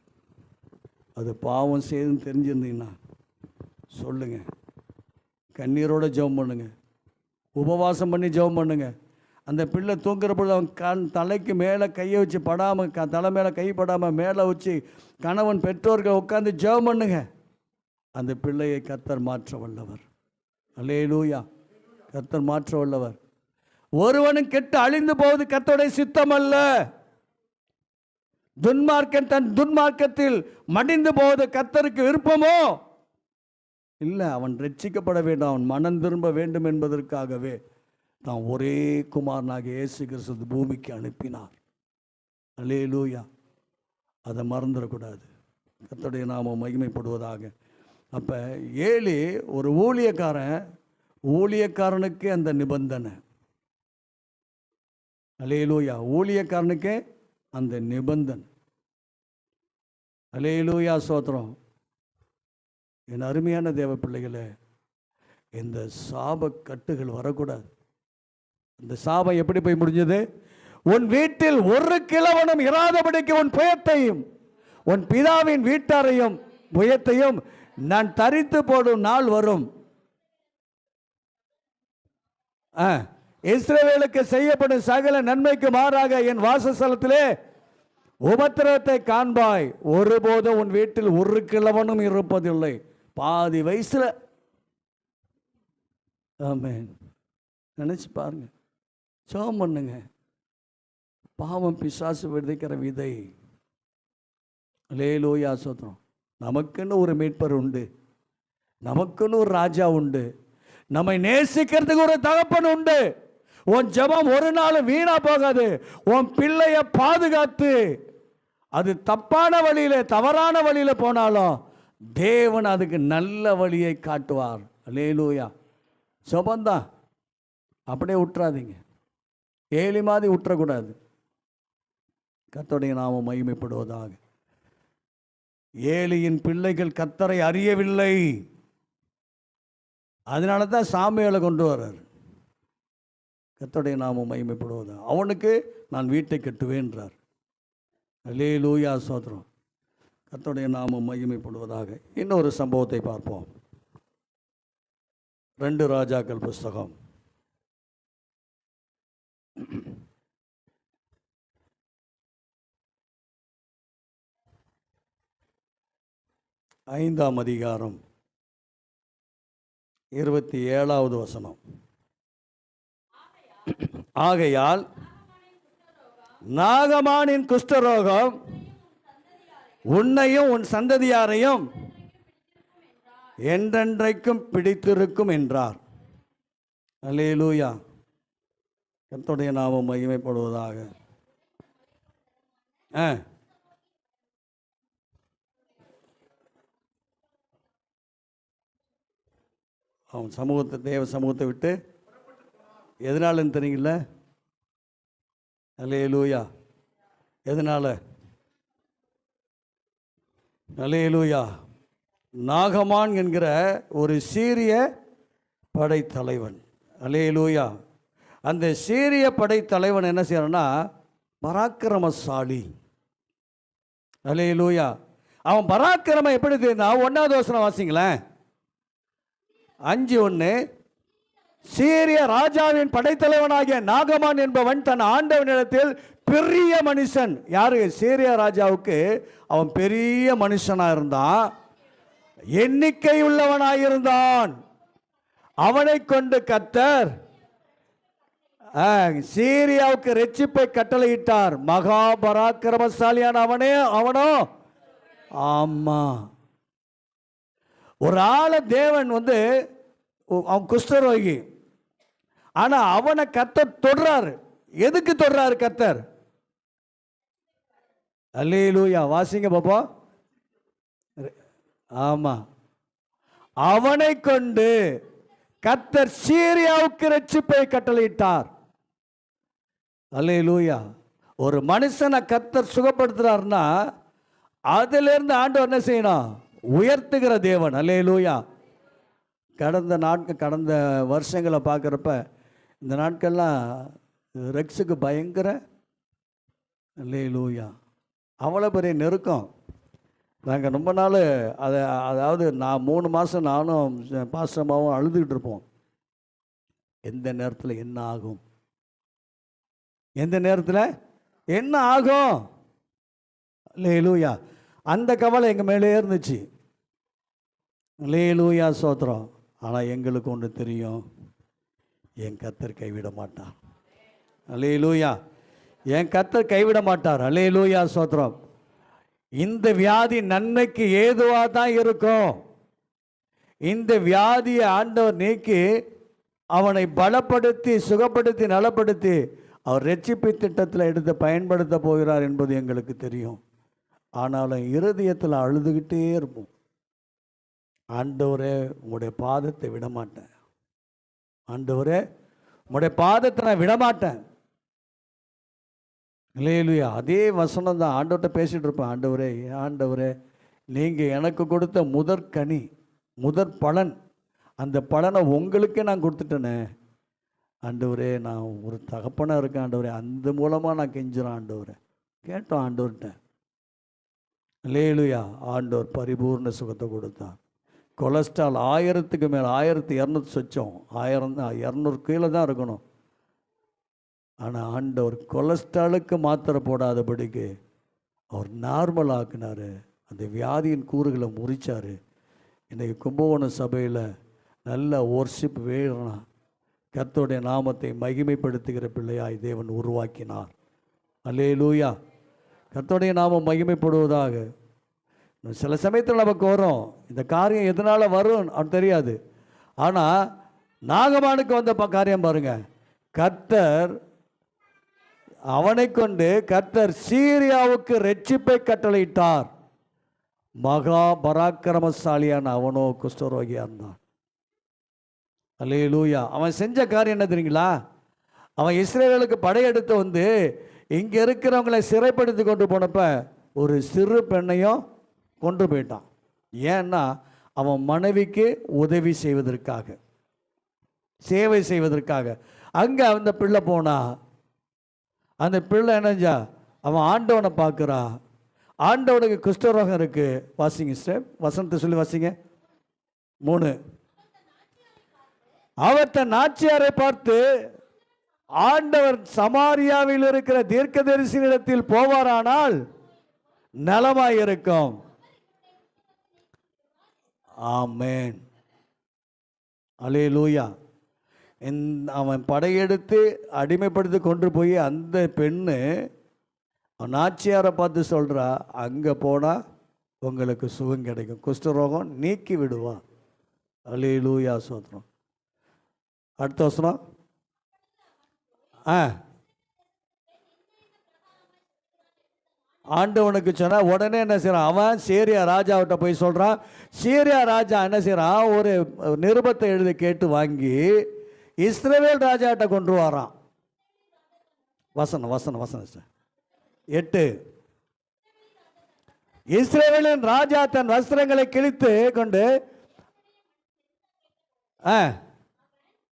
அது பாவம் செய்துன்னு தெரிஞ்சிருந்தீங்கன்னா சொல்லுங்க, கண்ணீரோட ஜெபம் பண்ணுங்க, உபவாசம் பண்ணி ஜெபம் பண்ணுங்க. அந்த பிள்ளை தூங்குற பொழுது அவன் தலைக்கு மேலே கையை வச்சு படாமல், தலை மேலே கை படாமல் மேலே வச்சு கணவன் பெற்றோர்கள் உட்காந்து ஜெபம் பண்ணுங்க. அந்த பிள்ளையை கர்த்தர் மாற்ற வல்லவர். அல்லேலூயா. கர்த்தர் மாற்ற வல்லவர். ஒருவனும் கெட்டு அழிந்து போவது கர்த்தருடைய சித்தம் அல்ல. துன்மார்க்கன் தன் துன்மார்க்கத்தில் மடிந்து போவது கர்த்தருக்கு விருப்பமோ இல்லை. அவன் ரட்சிக்கப்பட வேண்டும், அவன் மனம் திரும்ப வேண்டும் என்பதற்காகவே தான் ஒரே குமாரனாக இயேசு கிறிஸ்து பூமிக்கு அனுப்பினார். அல்லேலூயா. அதை மறந்துடக்கூடாது. கர்த்தருடைய நாமம் மகிமைப்படுவதாக. அப்போ ஏலி ஒரு ஊழியக்காரனுக்கு அந்த நிபந்தனை. அல்லேலூயா. ஊழியக்காரனுக்கு அந்த நிபந்தனை. அல்லேலூயா சோத்திரம். என் அருமையான தேவ பிள்ளைகளே, இந்த சாப கட்டுகள் வரக்கூடாது. இந்த சாபம் எப்படி போய் முடிஞ்சது? உன் வீட்டில் ஒரு கிழவனும் இராதபடிக்கு உன் புயத்தையும் உன் பிதாவின் வீட்டாரையும் புயத்தையும் நான் தரித்து போடும் நாள் வரும். இஸ்ரவேலுக்கு செய்யப்படும் சகல நன்மைக்கு மாறாக என் வாசஸ்தலத்திலே உபத்திரவத்தை காண்பாய். ஒருபோதும் உன் வீட்டில் ஒரு கிழவனும் இருப்பதில்லை. பாதி வயசுல. ஆமென். நினைச்சு பாருங்க, ஜெபம் பண்ணுங்க. பாவம் பிசாசு விதைக்கிற விதை. அல்லேலூயா, ஸ்தோத்திரம். நமக்குன்னு ஒரு மீட்பர் உண்டு, நமக்குன்னு ஒரு ராஜா உண்டு, நம்மை நேசிக்கிறதுக்கு ஒரு தகப்பன் உண்டு. உன் ஜெபம் ஒரு நாள் வீணா போகாது. உன் பிள்ளைய பாதுகாத்து அது தப்பான வழியில தவறான வழியில போனாலும் தேவன் அதுக்கு நல்ல வழியை காட்டுவார். அல்லேலூயா. ஜெபந்தான், அப்படியே விட்டுறாதீங்க. ஏலி மாதிரி விட்டுறக்கூடாது. கர்த்தருடைய நாமம் மகிமைப்படுவதாக. ஏலியின் பிள்ளைகள் கர்த்தரை அறியவில்லை. அதனால தான் சாமுவேலை கொண்டு வர்றார். கர்த்தருடைய நாமம் மகிமைப்படுவதாக. அவனுக்கு நான் வீட்டை கட்டுவேன்றார். அல்லேலூயா, ஸ்தோத்திரம். கர்த்தருடைய நாமம் மகிமைப்படுவதாக. இன்னொரு சம்பவத்தை பார்ப்போம். 2 ராஜாக்கள் புஸ்தகம் 5ஆம் அதிகாரம் 27வது வசனம். ஆகையால் நாகமானின் குஷ்டரோகம் உன்னையும் உன் சந்ததியாரையும் என்றென்றைக்கும் பிடித்திருக்கும் என்றார். அல்லேலூயா. கர்த்தருடைய நாமம் மகிமைப்படுவதாக. அவன் சமூகத்தை, தேவ சமூகத்தை விட்டு எதனாலன்னு தெரியுங்கள? அல்லேலூயா. எதனால? அல்லேலூயா. நாகமான் என்கிற ஒரு சீரிய படைத்தலைவன். அல்லேலூயா. அந்த சீரிய படைத்தலைவன் என்ன செய்யறான்னா, பராக்கிரமசாலி. அல்லேலூயா. அவன் பராக்கிரமம் எப்படி தெரியுதா? 1வது வசனம் வாசிங்களேன். 5:1. சீரிய ராஜாவின் படைத்தலைவனாகிய நாகமான் என்பவன் தன் ஆண்டவனிடத்தில் பெரிய மனுஷன். யாரு? சீரிய ராஜாவுக்கு அவன் பெரிய மனுஷனா இருந்தான், எண்ணிக்கை உள்ளவனாயிருந்தான். அவனை கொண்டு கர்த்தர் சீரியாவுக்கு ரட்சிப்பை கட்டளையிட்டார். மகா பராக்கிரமசாலியான அவனோ ஆமா. ஒரு ஆளை தேவன் அவன் குஷ்டரோகி, ஆனா அவனை கர்த்தர் தொடுறாரு. எதுக்கு தொடுறாரு கர்த்தர்? அல்லேலூயா. வாசிங்க பாப்பா. ஆமா, அவனை கொண்டு கர்த்தர் சீரியாவுக்கு ரட்சிப்பை கட்டளையிட்டார். அல்லேலூயா. ஒரு மனுஷனை கர்த்தர் சுகப்படுத்துறாருன்னா அதிலிருந்து ஆண்டவர் என்ன செய்யணும்? உயர்த்துகிற தேவன். அல்லேலூயா. கடந்த வருஷங்களை பார்க்குறப்ப இந்த நாட்கள்லாம் ரெக்ஸுக்கு பயங்கர அல்லேலூயா அவ்வளோ பெரிய நெருக்கம். நாங்கள் ரொம்ப நாள் அதாவது நான் 3 மாதம் நானும் பாஸ்டமாவும் அழுதுகிட்டு இருப்போம். எந்த நேரத்தில் என்ன ஆகும், எந்த நேரத்தில் என்ன ஆகும். அல்லேலூயா. அந்த கவலை எங்கள் மேலே இருந்துச்சு. அல்லேலூயா, ஸ்தோத்திரம். ஆனால் எங்களுக்கு ஒன்று தெரியும், என் கர்த்தர் கைவிட மாட்டார். அல்லேலூயா. என் கர்த்தர் கைவிட மாட்டார். அல்லேலூயா, ஸ்தோத்திரம். இந்த வியாதி நன்மைக்கு ஏதுவாக தான் இருக்கும். இந்த வியாதியை ஆண்டவர் நீக்கி அவனை பலப்படுத்தி சுகப்படுத்தி நலப்படுத்தி அவர் ரட்சிப்பு திட்டத்தில் எடுத்து பயன்படுத்த போகிறார் என்பது எங்களுக்கு தெரியும். ஆனாலும் இருதயத்தில் அழுதுகிட்டே இருப்போம். ஆண்டவரே, உங்களுடைய பாதத்தை விடமாட்டேன். ஆண்டவரே, உங்களுடைய பாதத்தை நான் விடமாட்டேன். அல்லேலூயா. அதே வசனம் தான் ஆண்டவர்கிட்ட பேசிகிட்டு இருப்பேன். ஆண்டவரே, நீங்கள் எனக்கு கொடுத்த முதற்கனி, முதற் பலன், அந்த பலனை உங்களுக்கே நான் கொடுத்துட்டேனே. ஆண்டவரே, நான் ஒரு தகப்பனாக இருக்கேன். ஆண்டவரே, அந்த மூலமாக நான் கெஞ்சுறேன். ஆண்டவரே, கேட்டோம் ஆண்டவர்கிட்ட. அல்லேலூயா. ஆண்டவர் பரிபூர்ண சுகத்தை கொடுத்தார். கொலஸ்ட்ரால் 1000க்கு மேலே, 1200 சொச்சம், 200 கீழே தான் இருக்கணும். ஆனால் ஆண்டவர் கொலஸ்ட்ராலுக்கு மாத்திரை போடாதபடிக்கு அவர் நார்மல் ஆக்குனார். அந்த வியாதியின் கூறுகளை முறிச்சார். இன்றைக்கி கும்பகோணம் சபையில் நல்ல ஒர்ஷிப் வேணும். கர்த்தருடைய நாமத்தை மகிமைப்படுத்துகிற பிள்ளையாய் தேவன் உருவாக்கினார். அல்லேலூயா. கர்த்தருடைய நாமம் மகிமைப்படுவதாக. சில சமயத்தில் நமக்கு வரும், இந்த காரியம் எதனால் வரும் அப்படின்னு தெரியாது. ஆனால் நாகமானுக்கு வந்த காரியம் பாருங்க, கர்த்தர் அவனை கொண்டு கர்த்தர் சீரியாவுக்கு ரட்சிப்பை கட்டளையிட்டார். மகா பராக்கிரமசாலியான அவனோ குஷ்டரோகியாக இருந்தான். அல்லேலூயா. அவன் செஞ்ச காரியம் என்ன தெரியுங்களா? அவன் இஸ்ரேலுக்கு படையெடுத்து வந்து இங்கே இருக்கிறவங்களை சிறைப்படுத்தி கொண்டு போனப்ப ஒரு சிறு பெண்ணையும் கொண்டு போயிட்டான். ஏன்னா அவன் மனைவிக்கு உதவி செய்வதற்காக, சேவை செய்வதற்காக. அங்கே அந்த பிள்ளை போனா, அந்த பிள்ளை என்னஞ்சா அவன் ஆண்டவனை பார்க்குறான். ஆண்டவனுக்கு குஷ்டரோகம் இருக்கு. வாசிங்க சார், வசனத்தை சொல்லி வாசிங்க. 3. அவர் தன் நாச்சியாரை பார்த்து, ஆண்டவர் சமாரியாவில் இருக்கிற தீர்க்கதரிசியிடத்தில் போவாரானால் நலமாயிருக்கும். ஆமென். அல்லேலூயா. அவன் படையெடுத்து அடிமைப்படுத்தி கொண்டு போய் அந்த பெண்ணு நாச்சியாரை பார்த்து சொல்கிறா, அங்கே போனால் உங்களுக்கு சுகம் கிடைக்கும், குஷ்டரோகம் நீக்கி விடுவா. அல்லேலூயா, சோத்திரம். அடுத்த வசனம். ஆண்டவனுக்கு சொன்னா உடனே என்ன செய்யறான், அவன் சீரியா ராஜாவிட்ட போய் சொல்றான். சீரியா ராஜா என்ன செய்யறான், ஒரு நிருபத்தை எழுதி கேட்டு வாங்கி இஸ்ரவேல் ராஜாட்ட கொண்டு வரான். வசனம் வசனம் வசனம் 8. இஸ்ரவேலின் ராஜா தன் வஸ்திரங்களை கிழித்து கொண்டு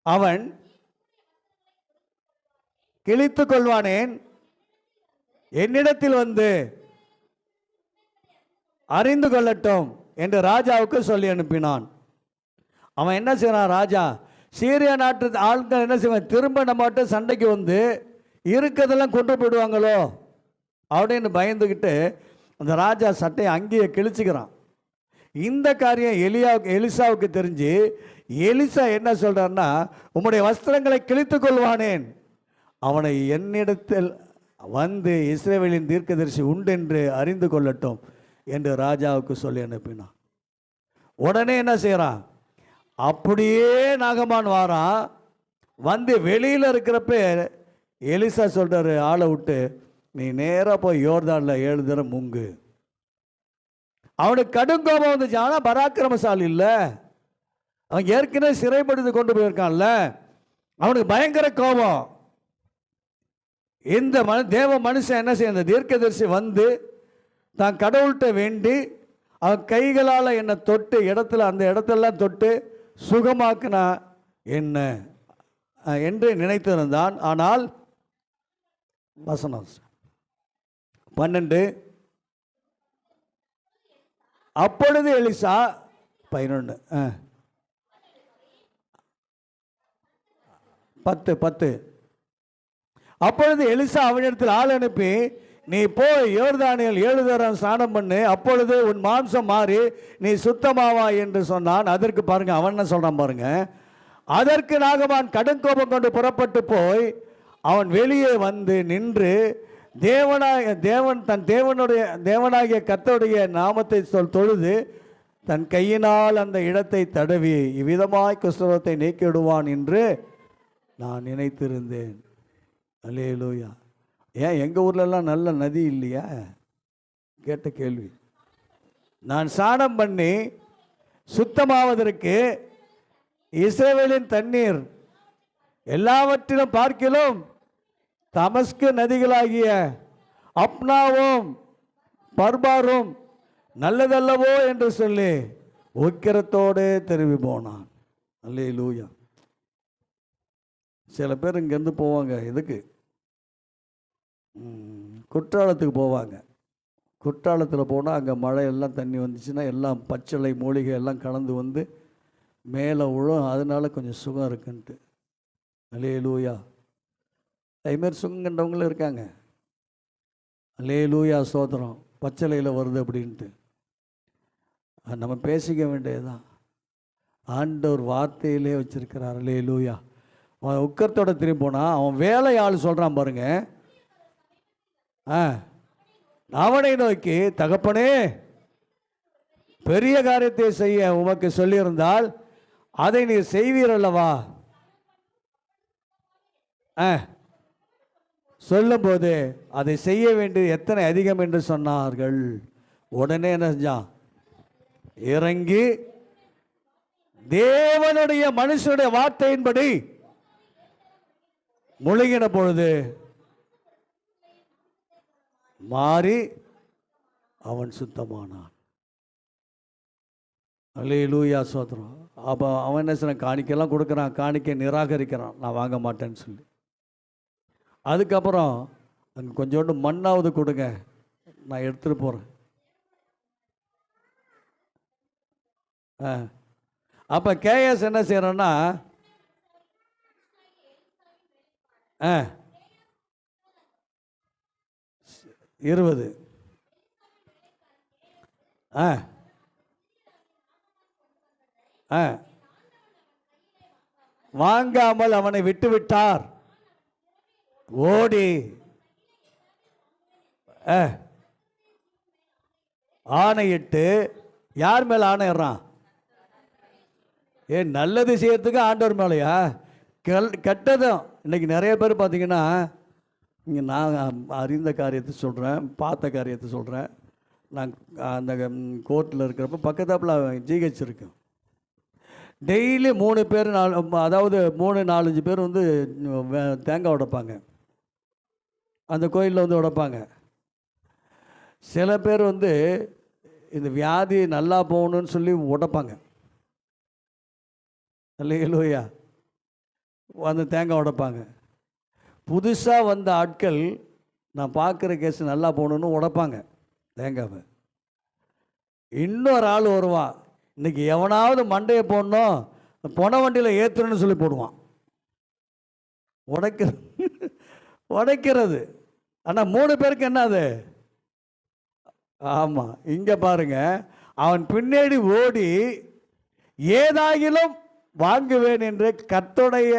அவன் கிழித்து கொள்வானேன், என்னிடத்தில் வந்து அறிந்து கொள்ளட்டும் என்று ராஜாவுக்கு சொல்லி அனுப்பினான். அவன் என்ன செய்யறான், ராஜா சீரியா நாட்டு ஆட்கள் என்ன செய்வான், திரும்ப நம்மகிட்ட சண்டைக்கு வந்து இருக்கிறதெல்லாம் கொண்டு போயிடுவாங்களோ அப்படின்னு பயந்துக்கிட்டு அந்த ராஜா சட்டையை அங்கேயே கிழிச்சுக்கிறான். இந்த காரியம் எலிசாவுக்கு தெரிஞ்சு எலிசா என்ன சொல்றான்னா, உம்முடைய வஸ்திரங்களை கிழித்து கொள்வானேன், அவனை என்னிடத்தில் வந்து இஸ்ரவேலின் தீர்க்கதரிசி உண்டென்று அறிந்து கொள்ளட்டும் என்று ராஜாவுக்கு சொல்லி அனுப்பினான். உடனே என்ன செய்யறான், அப்படியே நாகமான் வாரான். வந்து வெளியில் இருக்கிறப்ப எலிசா சொல்றாரு, ஆளை விட்டு நீ நேராக போய் யோர்தானில் 7 தடவை முங்கு. அவனுக்கு கடும் கோபம் வந்துச்சு. ஆனால் பராக்கிரமசாலி இல்லை, அவன் ஏற்கனவே சிறைப்படுத்தி கொண்டு போயிருக்கான்ல, அவனுக்கு பயங்கர கோபம். இந்த தேவ மனுஷன் என்ன செய்ய, தீர்க்கதரிசி வந்து தான் கடவுள்கிட்ட வேண்டி அவன் கைகளால் என்னை தொட்டு அந்த இடத்தெல்லாம் தொட்டு சுகமாக்குனா என்ன என்று நினைத்திருந்தான். ஆனால் வசனம் 12. அப்பொழுது எலிசா 11 10. அப்பொழுது எலிசா அவனிடத்தில் ஆள் அனுப்பி, நீ போய் யோர்தானில் 7 தரம் ஸ்நானம் பண்ணு, அப்பொழுது உன் மாம்சம் மாறி நீ சுத்தமாவா என்று சொன்னான். அதற்கு பாருங்க, அவன் என்ன சொல்றான் பாருங்க. அதற்கு நாகமான் கடும் கோபம் கொண்டு புறப்பட்டு போய் அவன் வெளியே வந்து நின்று தன் தேவனாகிய கர்த்தருடைய நாமத்தை தொழுது தன் கையினால் அந்த இடத்தை தடவி இவ்விதமாய் குஷ்டரோகத்தை நீக்கிவிடுவான் என்று நான் நினைத்திருந்தேன். அல்லேலூயா. ஏன் எங்கள் ஊர்லெல்லாம் நல்ல நதி இல்லையா? கேட்ட கேள்வி. நான் ஸ்நானம் பண்ணி சுத்தமாவதற்கு இஸ்ரவேலின் தண்ணீர் எல்லாவற்றிலும் பார்க்கிலும் தமஸ்கு நதிகளாகிய அப்னாவும் பர்பாரும் நல்லதல்லவோ என்று சொல்லி உக்கிரத்தோடு திரும்பி போனான். அல்லேலூயா. சில பேர் இங்கேருந்து போவாங்க, இதுக்கு குற்றாலத்துக்கு போவாங்க. குற்றாலத்தில் போனால் அங்கே மழையெல்லாம் தண்ணி வந்துச்சுன்னா எல்லாம் பச்சளை மூலிகை எல்லாம் கலந்து வந்து மேலே விழும், அதனால கொஞ்சம் சுகம் இருக்குன்ட்டு. அல்லேலூயா. அதுமாரி சுங்கண்டவங்களும் இருக்காங்க. அல்லேலூயா ஸ்தோத்திரம். பச்சளையில் வருது அப்படின்ட்டு நம்ம பேசிக்க வேண்டியதுதான். ஆண்டவர் வார்த்தையிலே வச்சிருக்கிறார். அல்லேலூயா. அவன் உக்கரத்தோட திரும்பி போனால் அவன் வேலை ஆள் சொல்கிறான் பாருங்க. அவனை நோக்கி, தகப்பனே, பெரிய காரியத்தை செய்ய உமக்கு சொல்லியிருந்தால் அதை நீ செய்வீர் அல்லவா? சொல்லும்போது அதை செய்ய வேண்டியது எத்தனை அதிகம் என்று சொன்னார்கள். உடனே என்ன செஞ்சான்? இறங்கி தேவனுடைய மனுஷனுடைய வார்த்தையின்படி முழுகின பொழுது மாறி அவன் சுத்தமானான். அல்லேலூயா ஸ்தோத்திரம். அப்போ அவன் என்ன சொன்னான்? காணிக்கையெல்லாம் கொடுக்குறான், காணிக்கை நிராகரிக்கிறான், நான் வாங்க மாட்டேன்னு சொல்லி. அதுக்கப்புறம் அங்கே கொஞ்சோண்டு மண்ணாவது கொடுங்க, நான் எடுத்துகிட்டு போகிறேன். அப்போ கேஎஸ் என்ன செய்யறோன்னா, 20 வாங்காமல் அவனை விட்டுவிட்டார். ஓடி ஆணையிட்டு, யார் மேல ஆணையிடுறான்? நல்லது செய்யறதுக்கு ஆண்டவர் மேலையா? கெட்டதும். இன்னைக்கு நிறைய பேர் பார்த்தீங்கன்னா, இங்கே நான் அறிந்த காரியத்தை சொல்கிறேன், பார்த்த காரியத்தை சொல்கிறேன். நான் அந்த கோர்ட்டில் இருக்கிறப்ப பக்கத்தாப்பில் ஜிஹெச் இருக்கும். டெய்லி 3 பேர், அதாவது 3-4-5 பேர் வந்து தேங்காய் உடைப்பாங்க. அந்த கோயிலில் வந்து உடைப்பாங்க. சில பேர் வந்து இந்த வியாதி நல்லா போகணுன்னு சொல்லி உடைப்பாங்க. அல்லேலூயா. அந்த தேங்காய் உடைப்பாங்க. புதுசாக வந்த ஆட்கள், நான் பார்க்குற கேஸ் நல்லா போகணுன்னு உடைப்பாங்க தேங்காவை. இன்னொரு ஆள் வருவான், இன்றைக்கி எவனாவது மண்டையை போடணும், பொன வண்டியில் ஏற்றுறன்னு சொல்லி போடுவான். உடைக்கிறது. ஆனால் 3 பேருக்கு என்ன அது? ஆமாம். இங்கே பாருங்க, அவன் பின்னாடி ஓடி ஏதாகிலும் வாங்குவேன் என்று கர்த்தருடைய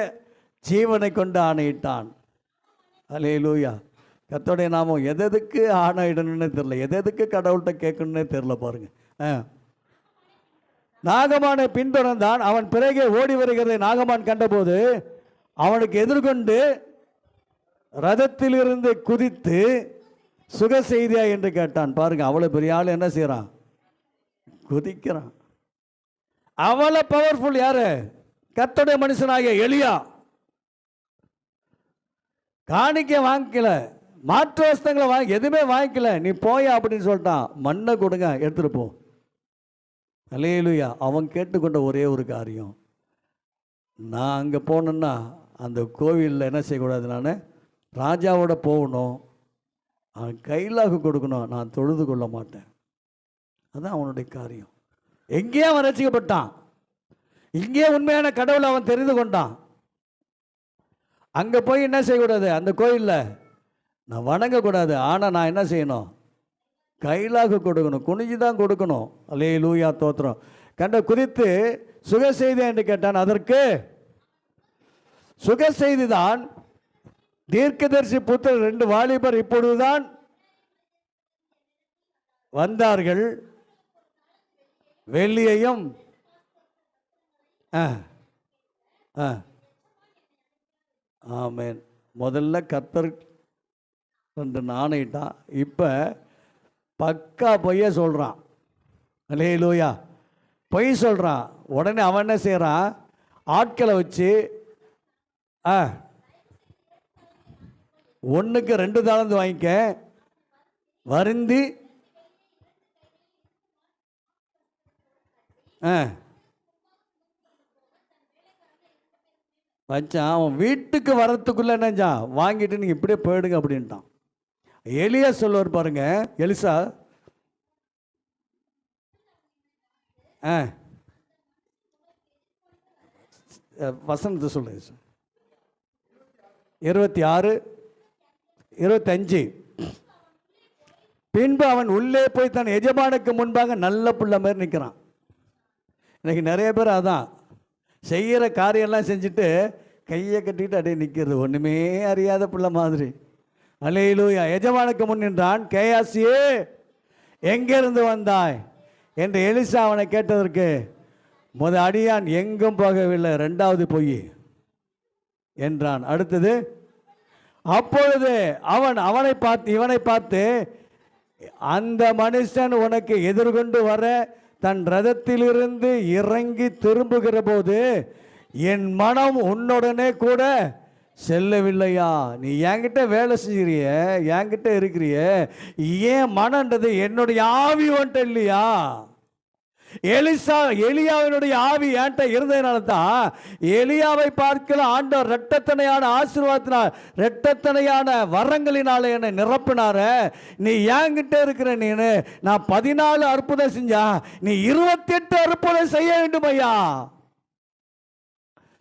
ஜீவனை கொண்டு ஆணையிட்டான். அல்லேலூயா. கர்த்தருடைய நாமம் எதுக்கு ஆணையிடணும்னு தெரியல, எதுக்கு கடவுள்கிட்ட கேட்கணுன்னே தெரியல பாருங்க. நாகமானை பின்தொடர்ந்தான். அவன் பிறகே ஓடி வருகிறதை நாகமான் கண்டபோது அவனுக்கு எதிர்கொண்டு ரதத்திலிருந்து குதித்து சுக செய்தியா என்று கேட்டான். பாருங்க, அவ்வளவு பெரிய ஆள் என்ன செய்யறான்? குதிக்கிறான். அவளை பவர்ஃபுல் யாரு? கர்த்தருடைய மனுஷனாகிய எலியா. காணிக்க வாங்கிக்கல, மாற்று வஸ்தங்களை வாங்கி எதுவுமே வாங்கிக்கல. நீ போயா அப்படின்னு சொல்லிட்டான். மண்ணை கொடுங்க, எடுத்துட்டு போ. அல்லேலூயா. அவன் கேட்டுக்கொண்ட ஒரே ஒரு காரியம், நான் அங்கே போனேன்னா அந்த கோவிலில் என்ன செய்யக்கூடாது? நான் ராஜாவோட போகணும், அவன் கைலாகு கொடுக்கணும், நான் தொழுது கொள்ள மாட்டேன். அதுதான் அவனுடைய காரியம். எங்கேயே அவன் ரசிக்கப்பட்டான், இங்கே உண்மையான கடவுளை அவன் தெரிந்து கொண்டான். அங்கே போய் என்ன செய்யக்கூடாது? அந்த கோயிலில் நான் வணங்கக்கூடாது. ஆனால் நான் என்ன செய்யணும்? கைலாக கொடுக்கணும், குனிஞ்சு தான் கொடுக்கணும். அல்லேலூயா தோத்திரம். கண்ட குறித்து சுக செய்தி என்று கேட்டான். அதற்கு சுக செய்தி தான், தீர்க்கதரிசி புத்திரர் 2 வாலிபர் இப்பொழுதுதான் வந்தார்கள், வெள்ளியையும் ஆமேன். முதல்ல கர்த்தர் என்று ஆணையிட்டான். இப்போ பக்கா பொய்ய சொல்கிறான். அல்லேலூயா. பொய் சொல்கிறான். உடனே அவன் என்ன செய்கிறான்? ஆட்களை வச்சு 1க்கு 2 தாளந்து வாங்கிக்க, வருந்தி வச்சான். அவன் வீட்டுக்கு வரத்துக்குள்ள என்னஞ்சான்? வாங்கிட்டு நீங்கள் இப்படியே போயிடுங்க அப்படின்ட்டான். எலியா சொல்லுவார் பாருங்க, எலிசா வசனத்தை சொல்லுங்க. 26, 25. பின்பு அவன் உள்ளே போய் தன் எஜமானுக்கு முன்பாக நல்ல புள்ள மாதிரி நிற்கிறான். இன்னைக்கு நிறைய பேர் அதான் செய்கிற காரியம்லாம் செஞ்சுட்டு கையை கட்டிட்டு அப்படியே நிற்கிறது, ஒன்றுமே அறியாத புள்ள மாதிரி. அல்லேலூயா. எஜமானுக்கு முன் நின்றான். கேயாசியே, எங்கிருந்து வந்தாய் என்று எலிசா அவனை கேட்டதற்கு அடியான் எங்கும் போகவில்லை, ரெண்டாவது பொய் என்றான். அடுத்தது, அப்பொழுது இவனை பார்த்து அந்த மனுஷன் உனக்கு எதிர்கொண்டு வர தன் ரதத்திலிருந்து இறங்கி திரும்புகிற போது என் மனம் உன்னுடனே கூட செல்லவில்லையா? நீ என்கிட்ட வேலை செஞ்சிறிய, என்கிட்ட இருக்கிறிய, ஏன் மனன்றது என்னுடைய ஆவி ஒன்ட்ட இல்லையா? எலியாவினுடைய ஆவி என்கிட்ட இருந்ததுனால தான் எலியாவை பார்க்கல ஆண்டவர் இரட்டத்தனையான ஆசீர்வாதத்தினால் இரட்டத்தனையான வரங்களினால என்னை நிரப்பினார. நீ என்கிட்ட இருக்கிற நீனு, நான் 14 அற்புதம் செஞ்சா நீ 28 அற்புதம் செய்ய வேண்டும் ஐயா.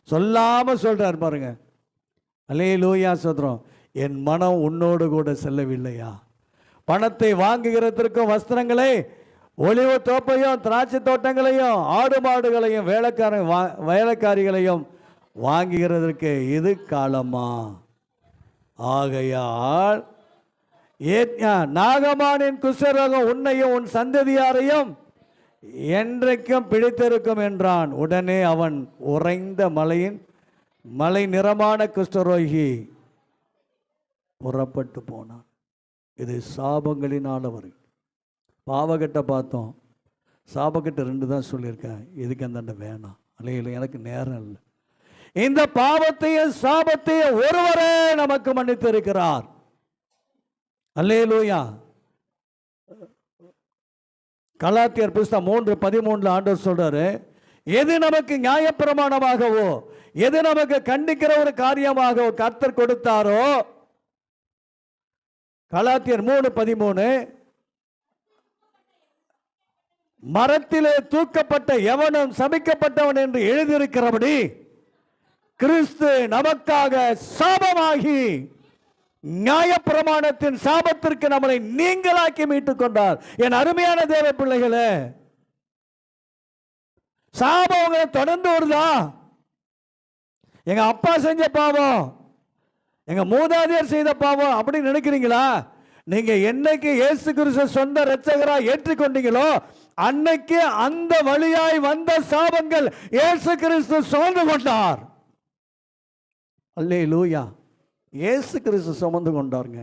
சொல்லாம சொல்றார் பாருங்க. அல்லேலூயா, சோதரம். என் மனம் உன்னோடு கூட செல்லவில்லையா? பணத்தை வாங்குகிறதற்கும் வஸ்திரங்களை, ஒலிவ தோப்பையும் திராட்சை தோட்டங்களையும் ஆடு மாடுகளையும் வேலைக்காரிகளையும் வாங்குகிறதற்கு இது காலமா? ஆகையால் நாகமானின் குஷ்டரோகம் உன்னையும் உன் சந்ததியாரையும் என்றைக்கும் பிடித்திருக்கும் என்றான். உடனே அவன் உறைந்த மலை நிறமான குஷ்டரோகி புறப்பட்டு போனான். இது சாபங்களினால் வரும். பாவகட்டை பார்த்தோம், சாபக்கட்டை 2 தான் சொல்லியிருக்கேன். இதுக்கு அந்த வேணாம். அல்லையில எனக்கு நேரம் இல்லை. இந்த பாவத்தையும் சாபத்தையும் ஒருவரே நமக்கு மன்னித்திருக்கிறார். அல்லேலூயா. கலாத்தியர் புஸ்தகம் 3:13 ஆண்டவர் சொல்றாரு, எது நமக்கு நியாயப்பிரமாணமாகவோ எது நமக்கு கண்டிக்கிற ஒரு காரியமாகவோ கர்த்தர் கொடுத்தாரோ, கலாத்தியர் 3:13, மரத்திலே தூக்கப்பட்ட எவனும் சபிக்கப்பட்டவன் என்று எழுதியிருக்கிறபடி கிறிஸ்து நமக்காக சாபமாகி நியாயப்பிரமாணத்தின் சாபத்திற்கு நம்மளை நீங்களாக்கி மீட்டுக் கொண்டார். என் அருமையான தேவ பிள்ளைகளே, சாபம் உங்களை தொடர்ந்து வருதா? எங்க அப்பா செஞ்ச பாவம், எங்க மூதாதையர் செய்த பாவம் அப்படின்னு நினைக்கிறீங்களா? நீங்க என்னைக்கு இயேசு கிறிஸ்து சொந்த இரட்சகரா ஏற்றுக்கொண்டீங்களோ அன்னைக்கு அந்த வழியாய் வந்த சாபங்கள் இயேசு கிறிஸ்து சுமந்து கொண்டார். அல்லேலூயா. இயேசு கிறிஸ்து சுமந்து கொண்டாருங்க.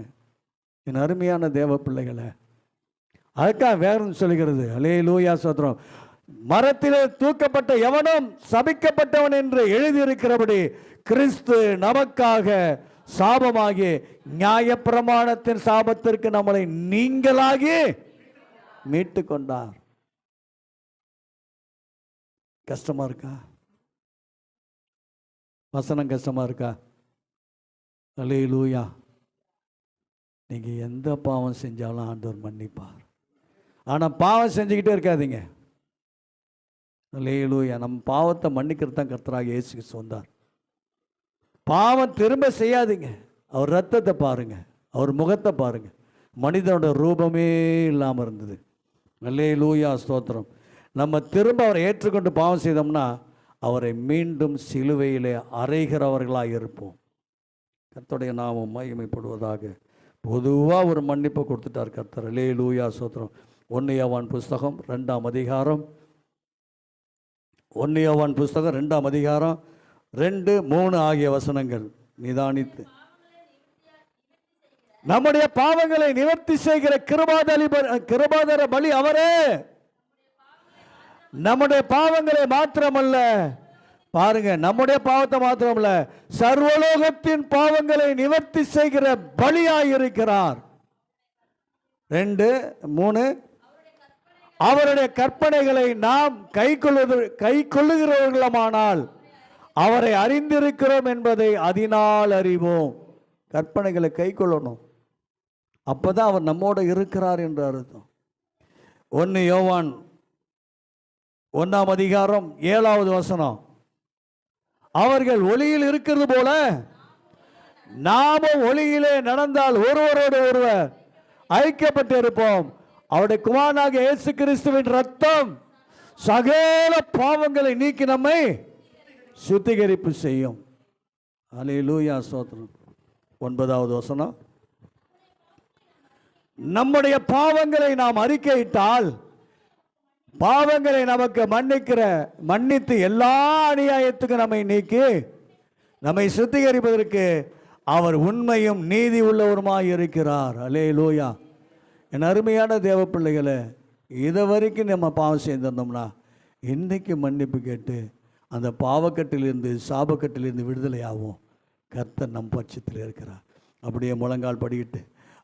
என் அருமையான தேவ பிள்ளைகளை, அதுக்காக வேறும் சொல்லுகிறது. அல்லேலூயா, சோத்திரம். மரத்திலே தூக்கப்பட்ட எவனும் சபிக்கப்பட்டவன் என்று எழுதியிருக்கிறபடி கிறிஸ்து நமக்காக சாபமாகி நியாயப்பிரமாணத்தின் சாபத்திற்கு நம்மளை நீங்களாகி மீட்டு கொண்டார். கஷ்டமா இருக்கா? வசனம் கஷ்டமா இருக்கா? அல்லேலூயா. நீங்க எந்த பாவம் செஞ்சாலும் ஆண்டவர் மன்னிப்பார். ஆனா பாவம் செஞ்சுக்கிட்டே இருக்காதீங்க. அல்லேலூயா. நம்ம பாவத்தை மன்னிக்கிறது தான் கர்த்தராகிய இயேசு சொன்னார். பாவம் திரும்ப செய்யாதீங்க. அவர் ரத்தத்தை பாருங்க, அவர் முகத்தை பாருங்க. மனிதனோட ரூபமே இல்லாமல் இருந்தது. அல்லேலூயா, ஸ்தோத்திரம். நம்ம திரும்ப அவரை ஏற்றுக்கொண்டு பாவம் செய்தோம்னா அவரை மீண்டும் சிலுவையிலே அறைகிறவர்களாக இருப்போம். கர்த்தருடைய நாமம் மகிமைப்படுவதாக. பொதுவாக ஒரு மன்னிப்பை கொடுத்துட்டார் கர்த்தர். அல்லேலூயா, ஸ்தோத்திரம். 1 யோவான் புஸ்தகம் 2ஆம் அதிகாரம், 1 யோவான் புஸ்தகம் 2ஆம் அதிகாரம் 2, 3 ஆகிய வசனங்கள் நிதானித்து நம்முடைய பாவங்களை நிவர்த்தி செய்கிற கிருபாதர பலி அவரே. நம்முடைய பாவங்களை மாத்திரமல்ல, பாருங்க, நம்முடைய பாவத்தை மாத்திரமல்ல, சர்வலோகத்தின் பாவங்களை நிவர்த்தி செய்கிற பலியாயிருக்கிறார். 2, 3, அவருடைய கற்பனைகளை நாம் கை கொள்ளுகிறவர்களுமானால் அவரை அறிந்திருக்கிறோம் என்பதை அதனால் அறிவோம். கற்பனைகளை கை கொள்ளணும், அப்பதான் அவர் நம்மோட இருக்கிறார் என்று அர்த்தம். 1 யோவான் 1ஆம் அதிகாரம் 7வது வசனம், அவர்கள் ஒளியில் இருக்கிறது போல நாமும் ஒளியிலே நடந்தால் ஒருவரோடு ஒருவர் ஐக்கியப்பட்டு இருப்போம். அவருடைய குமாரனாகிய இயேசு கிறிஸ்துவின் ரத்தம் சகல பாவங்களை நீக்கி நம்மை சுத்திகரிப்பு செய்யும். அல்லேலூயா, ஸ்தோத்திரம். 9வது வசனம், நம்முடைய பாவங்களை நாம் அறிக்கையிட்டால் பாவங்களை நமக்கு மன்னித்து எல்லா அநியாயத்துக்கும் நம்மை நீக்கி நம்மை சுத்திகரிப்பதற்கு அவர் உண்மையும் நீதி உள்ளவருமாய் இருக்கிறார். அல்லேலூயா. என் அருமையான தேவ பிள்ளைகளை, இதை வரைக்கும் நம்ம பாவம் செய்திருந்தோம்னா இன்றைக்கு மன்னிப்பு கேட்டு அந்த பாவக்கட்டிலிருந்து சாபக்கட்டிலிருந்து விடுதலை ஆகும். கர்த்தர் நம் பட்சத்தில் இருக்கிறார். அப்படியே முழங்கால் படிக்கிட்டு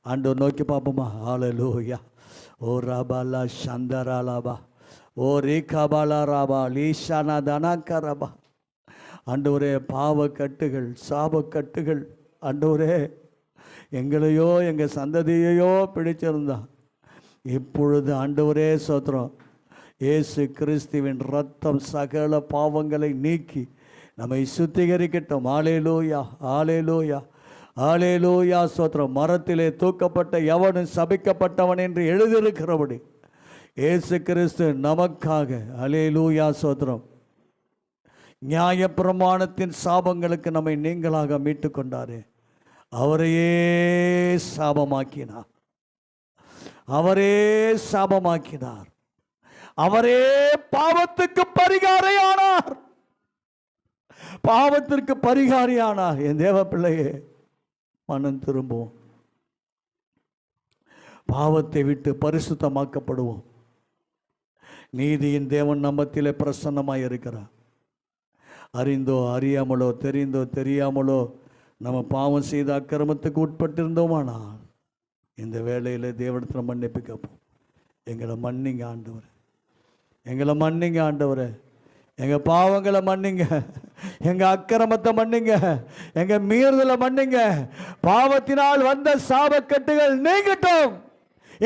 ஆண்டவர் நோக்கி பார்ப்போமா? ஹல்லேலூயா. ஓ ராபாலா சந்தராலாபா, ஓ ரீகாபாலா ராபா லீஷானா தனாக்கரபா. ஆண்டவரே, பாவக்கட்டுகள் சாபக்கட்டுகள் ஆண்டவரே எங்களையோ எங்கள் சந்ததியையோ பிடிச்சிருந்தா இப்பொழுது ஆண்டவரே ஸ்தோத்திரம், இயேசு கிறிஸ்துவின் ரத்தம் சகல பாவங்களை நீக்கி நம்மை சுத்திகரிக்கட்டும். ஆலேலூயா, ஆலேலூயா, ஆலேலூயா, ஸ்தோத்திரம். மரத்திலே தூக்கப்பட்ட எவனும் சபிக்கப்பட்டவன் என்று எழுதியிருக்கிறபடி இயேசு கிறிஸ்து நமக்காக, அல்லேலூயா, ஸ்தோத்திரம், நியாயப்பிரமாணத்தின் சாபங்களுக்கு நம்மை நீங்களாக மீட்டு கொண்டாரே. அவரையே சாபமாக்கினார், அவரே சாபமாக்கினார், அவரே பாவத்துக்கு பரிகாரியானார், பாவத்திற்கு பரிகாரியானார். என் தேவ பிள்ளையே, மனம் திரும்புவோம், பாவத்தை விட்டு பரிசுத்தமாக்கப்படுவோம். நீதியின் தேவன் நம்மத்திலே பிரசன்னமாய் இருக்கிறார். அறிந்தோ அறியாமலோ தெரிந்தோ தெரியாமலோ நம்ம பாவம் செய்த அக்கிரமத்துக்கு உட்பட்டிருந்தோமானால் இந்த வேளையில் தேவனிடத்தில் மன்னிப்பு கேட்போம். எங்களை மன்னிங்க ஆண்டவரே, எங்களை மன்னிங்க ஆண்டவரே, எங்கள் பாவங்களை மன்னிங்க, எங்கள் அக்கிரமத்தை மன்னிங்க, எங்கள் மீறுதலை மன்னிங்க. பாவத்தினால் வந்த சாபக்கட்டுகள் நீங்கட்டும்,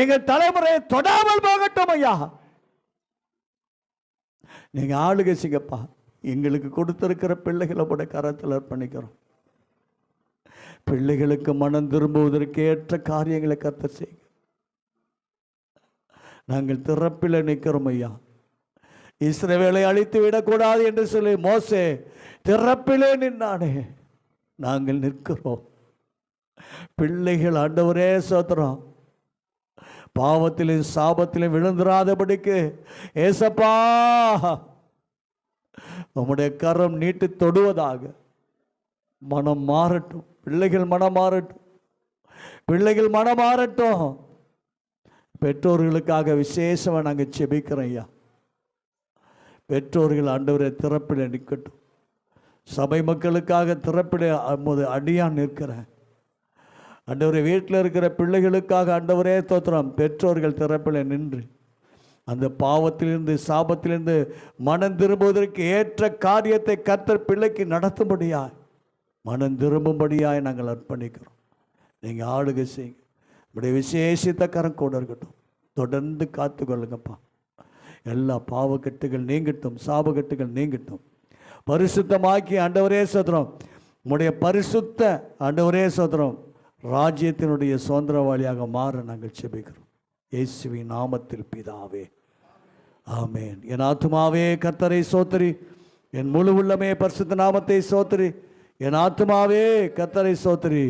எங்கள் தலைமுறையை தொடாமல் போகட்டும். ஐயா, நீங்கள் ஆளுகை செய்யப்பா. எங்களுக்கு கொடுத்திருக்கிற பிள்ளைகளை கூட கரத்தில் அர்ப்பணிக்கிறோம். பிள்ளைகளுக்கு மனம் திரும்புவதற்கு ஏற்ற காரியங்களை கர்த்தர் செய்யுங்க. நாங்கள் திறப்பில் நிற்கிறோம் ஐயா. இஸ்ரவேலை அழித்து விடக்கூடாது என்று சொல்லி மோசே திறப்பிலே நின்னானே, நாங்கள் நிற்கிறோம். பிள்ளைகள் ஆண்டவரே ஸ்தோத்திரம், பாவத்திலும் சாபத்திலும் விழுந்துராதபடிக்கு ஏசப்பா உம்முடைய கரம் நீட்டி தொடுவதாக. மனம் மாறட்டும், பிள்ளைகள் மனம் மாறட்டும், பிள்ளைகள் மனம் மாறட்டும். பெற்றோர்களுக்காக விசேஷமாக நாங்கள் செபிக்கிறோம் ஐயா. பெற்றோர்கள் ஆண்டவரை திறப்பில் நிற்கட்டும். சபை மக்களுக்காக திறப்பில் அடியான் நிற்கிறேன் ஆண்டவரை. வீட்டில் இருக்கிற பிள்ளைகளுக்காக ஆண்டவரே தோத்திரம், பெற்றோர்கள் திறப்பில் நின்று அந்த பாவத்திலிருந்து சாபத்திலிருந்து மனம் திரும்புவதற்கு ஏற்ற காரியத்தை கர்த்தர் பிள்ளைக்கு நடத்தும்படியாய், மனம் திரும்பும்படியாய் நாங்கள் அர்ப்பணிக்கிறோம். நீங்கள் ஆளுகை செய்யுங்க. இப்படி விசேஷித்த கரம் கூட இருக்கட்டும். தொடர்ந்து காத்து கொள்ளுங்கப்பா. எல்லா பாவக்கட்டுகள் நீங்கட்டும், சாபக்கட்டுகள் நீங்கட்டும். பரிசுத்தமாக்கி ஆண்டவரே சோத்திரம், உம்முடைய பரிசுத்த ஆண்டவரே சோத்திரம் ராஜ்யத்தினுடைய சுதந்திரவாளியாக மாற நாங்கள் செபிக்கிறோம். இயேசுவின் நாமத்தில் பிதாவே, ஆமேன். என் ஆத்துமாவே கர்த்தரை சோத்திரி, என் முழு உள்ளமே பரிசுத்த நாமத்தை சோத்திரி. என் ஆத்துமாவே கர்த்தரை சோத்திரி,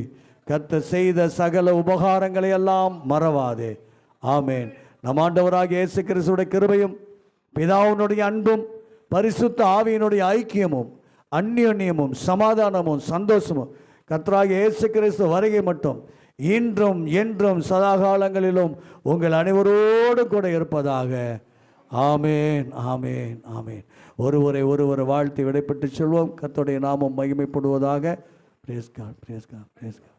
கர்த்தர் செய்த சகல உபகாரங்களை எல்லாம் மறவாதே. ஆமேன். நம் ஆண்டவராகிய இயேசு கிறிஸ்துவின் கிருபையும் பிதாவினுடைய அன்பும் பரிசுத்த ஆவியினுடைய ஐக்கியமும் அந்யோன்யமும் சமாதானமும் சந்தோஷமும் கர்த்தராகிய இயேசு கிறிஸ்து வருகை மட்டும் இன்றும் என்றும் சதாகாலங்களிலும் உங்கள் அனைவரோடு கூட இருப்பதாக. ஆமேன், ஆமேன், ஆமேன். ஒருவரை வாழ்த்தி விடைபெற்று செல்வோம். கர்த்தருடைய நாமம் மகிமைப்படுவதாக. Praise God, praise God, praise God.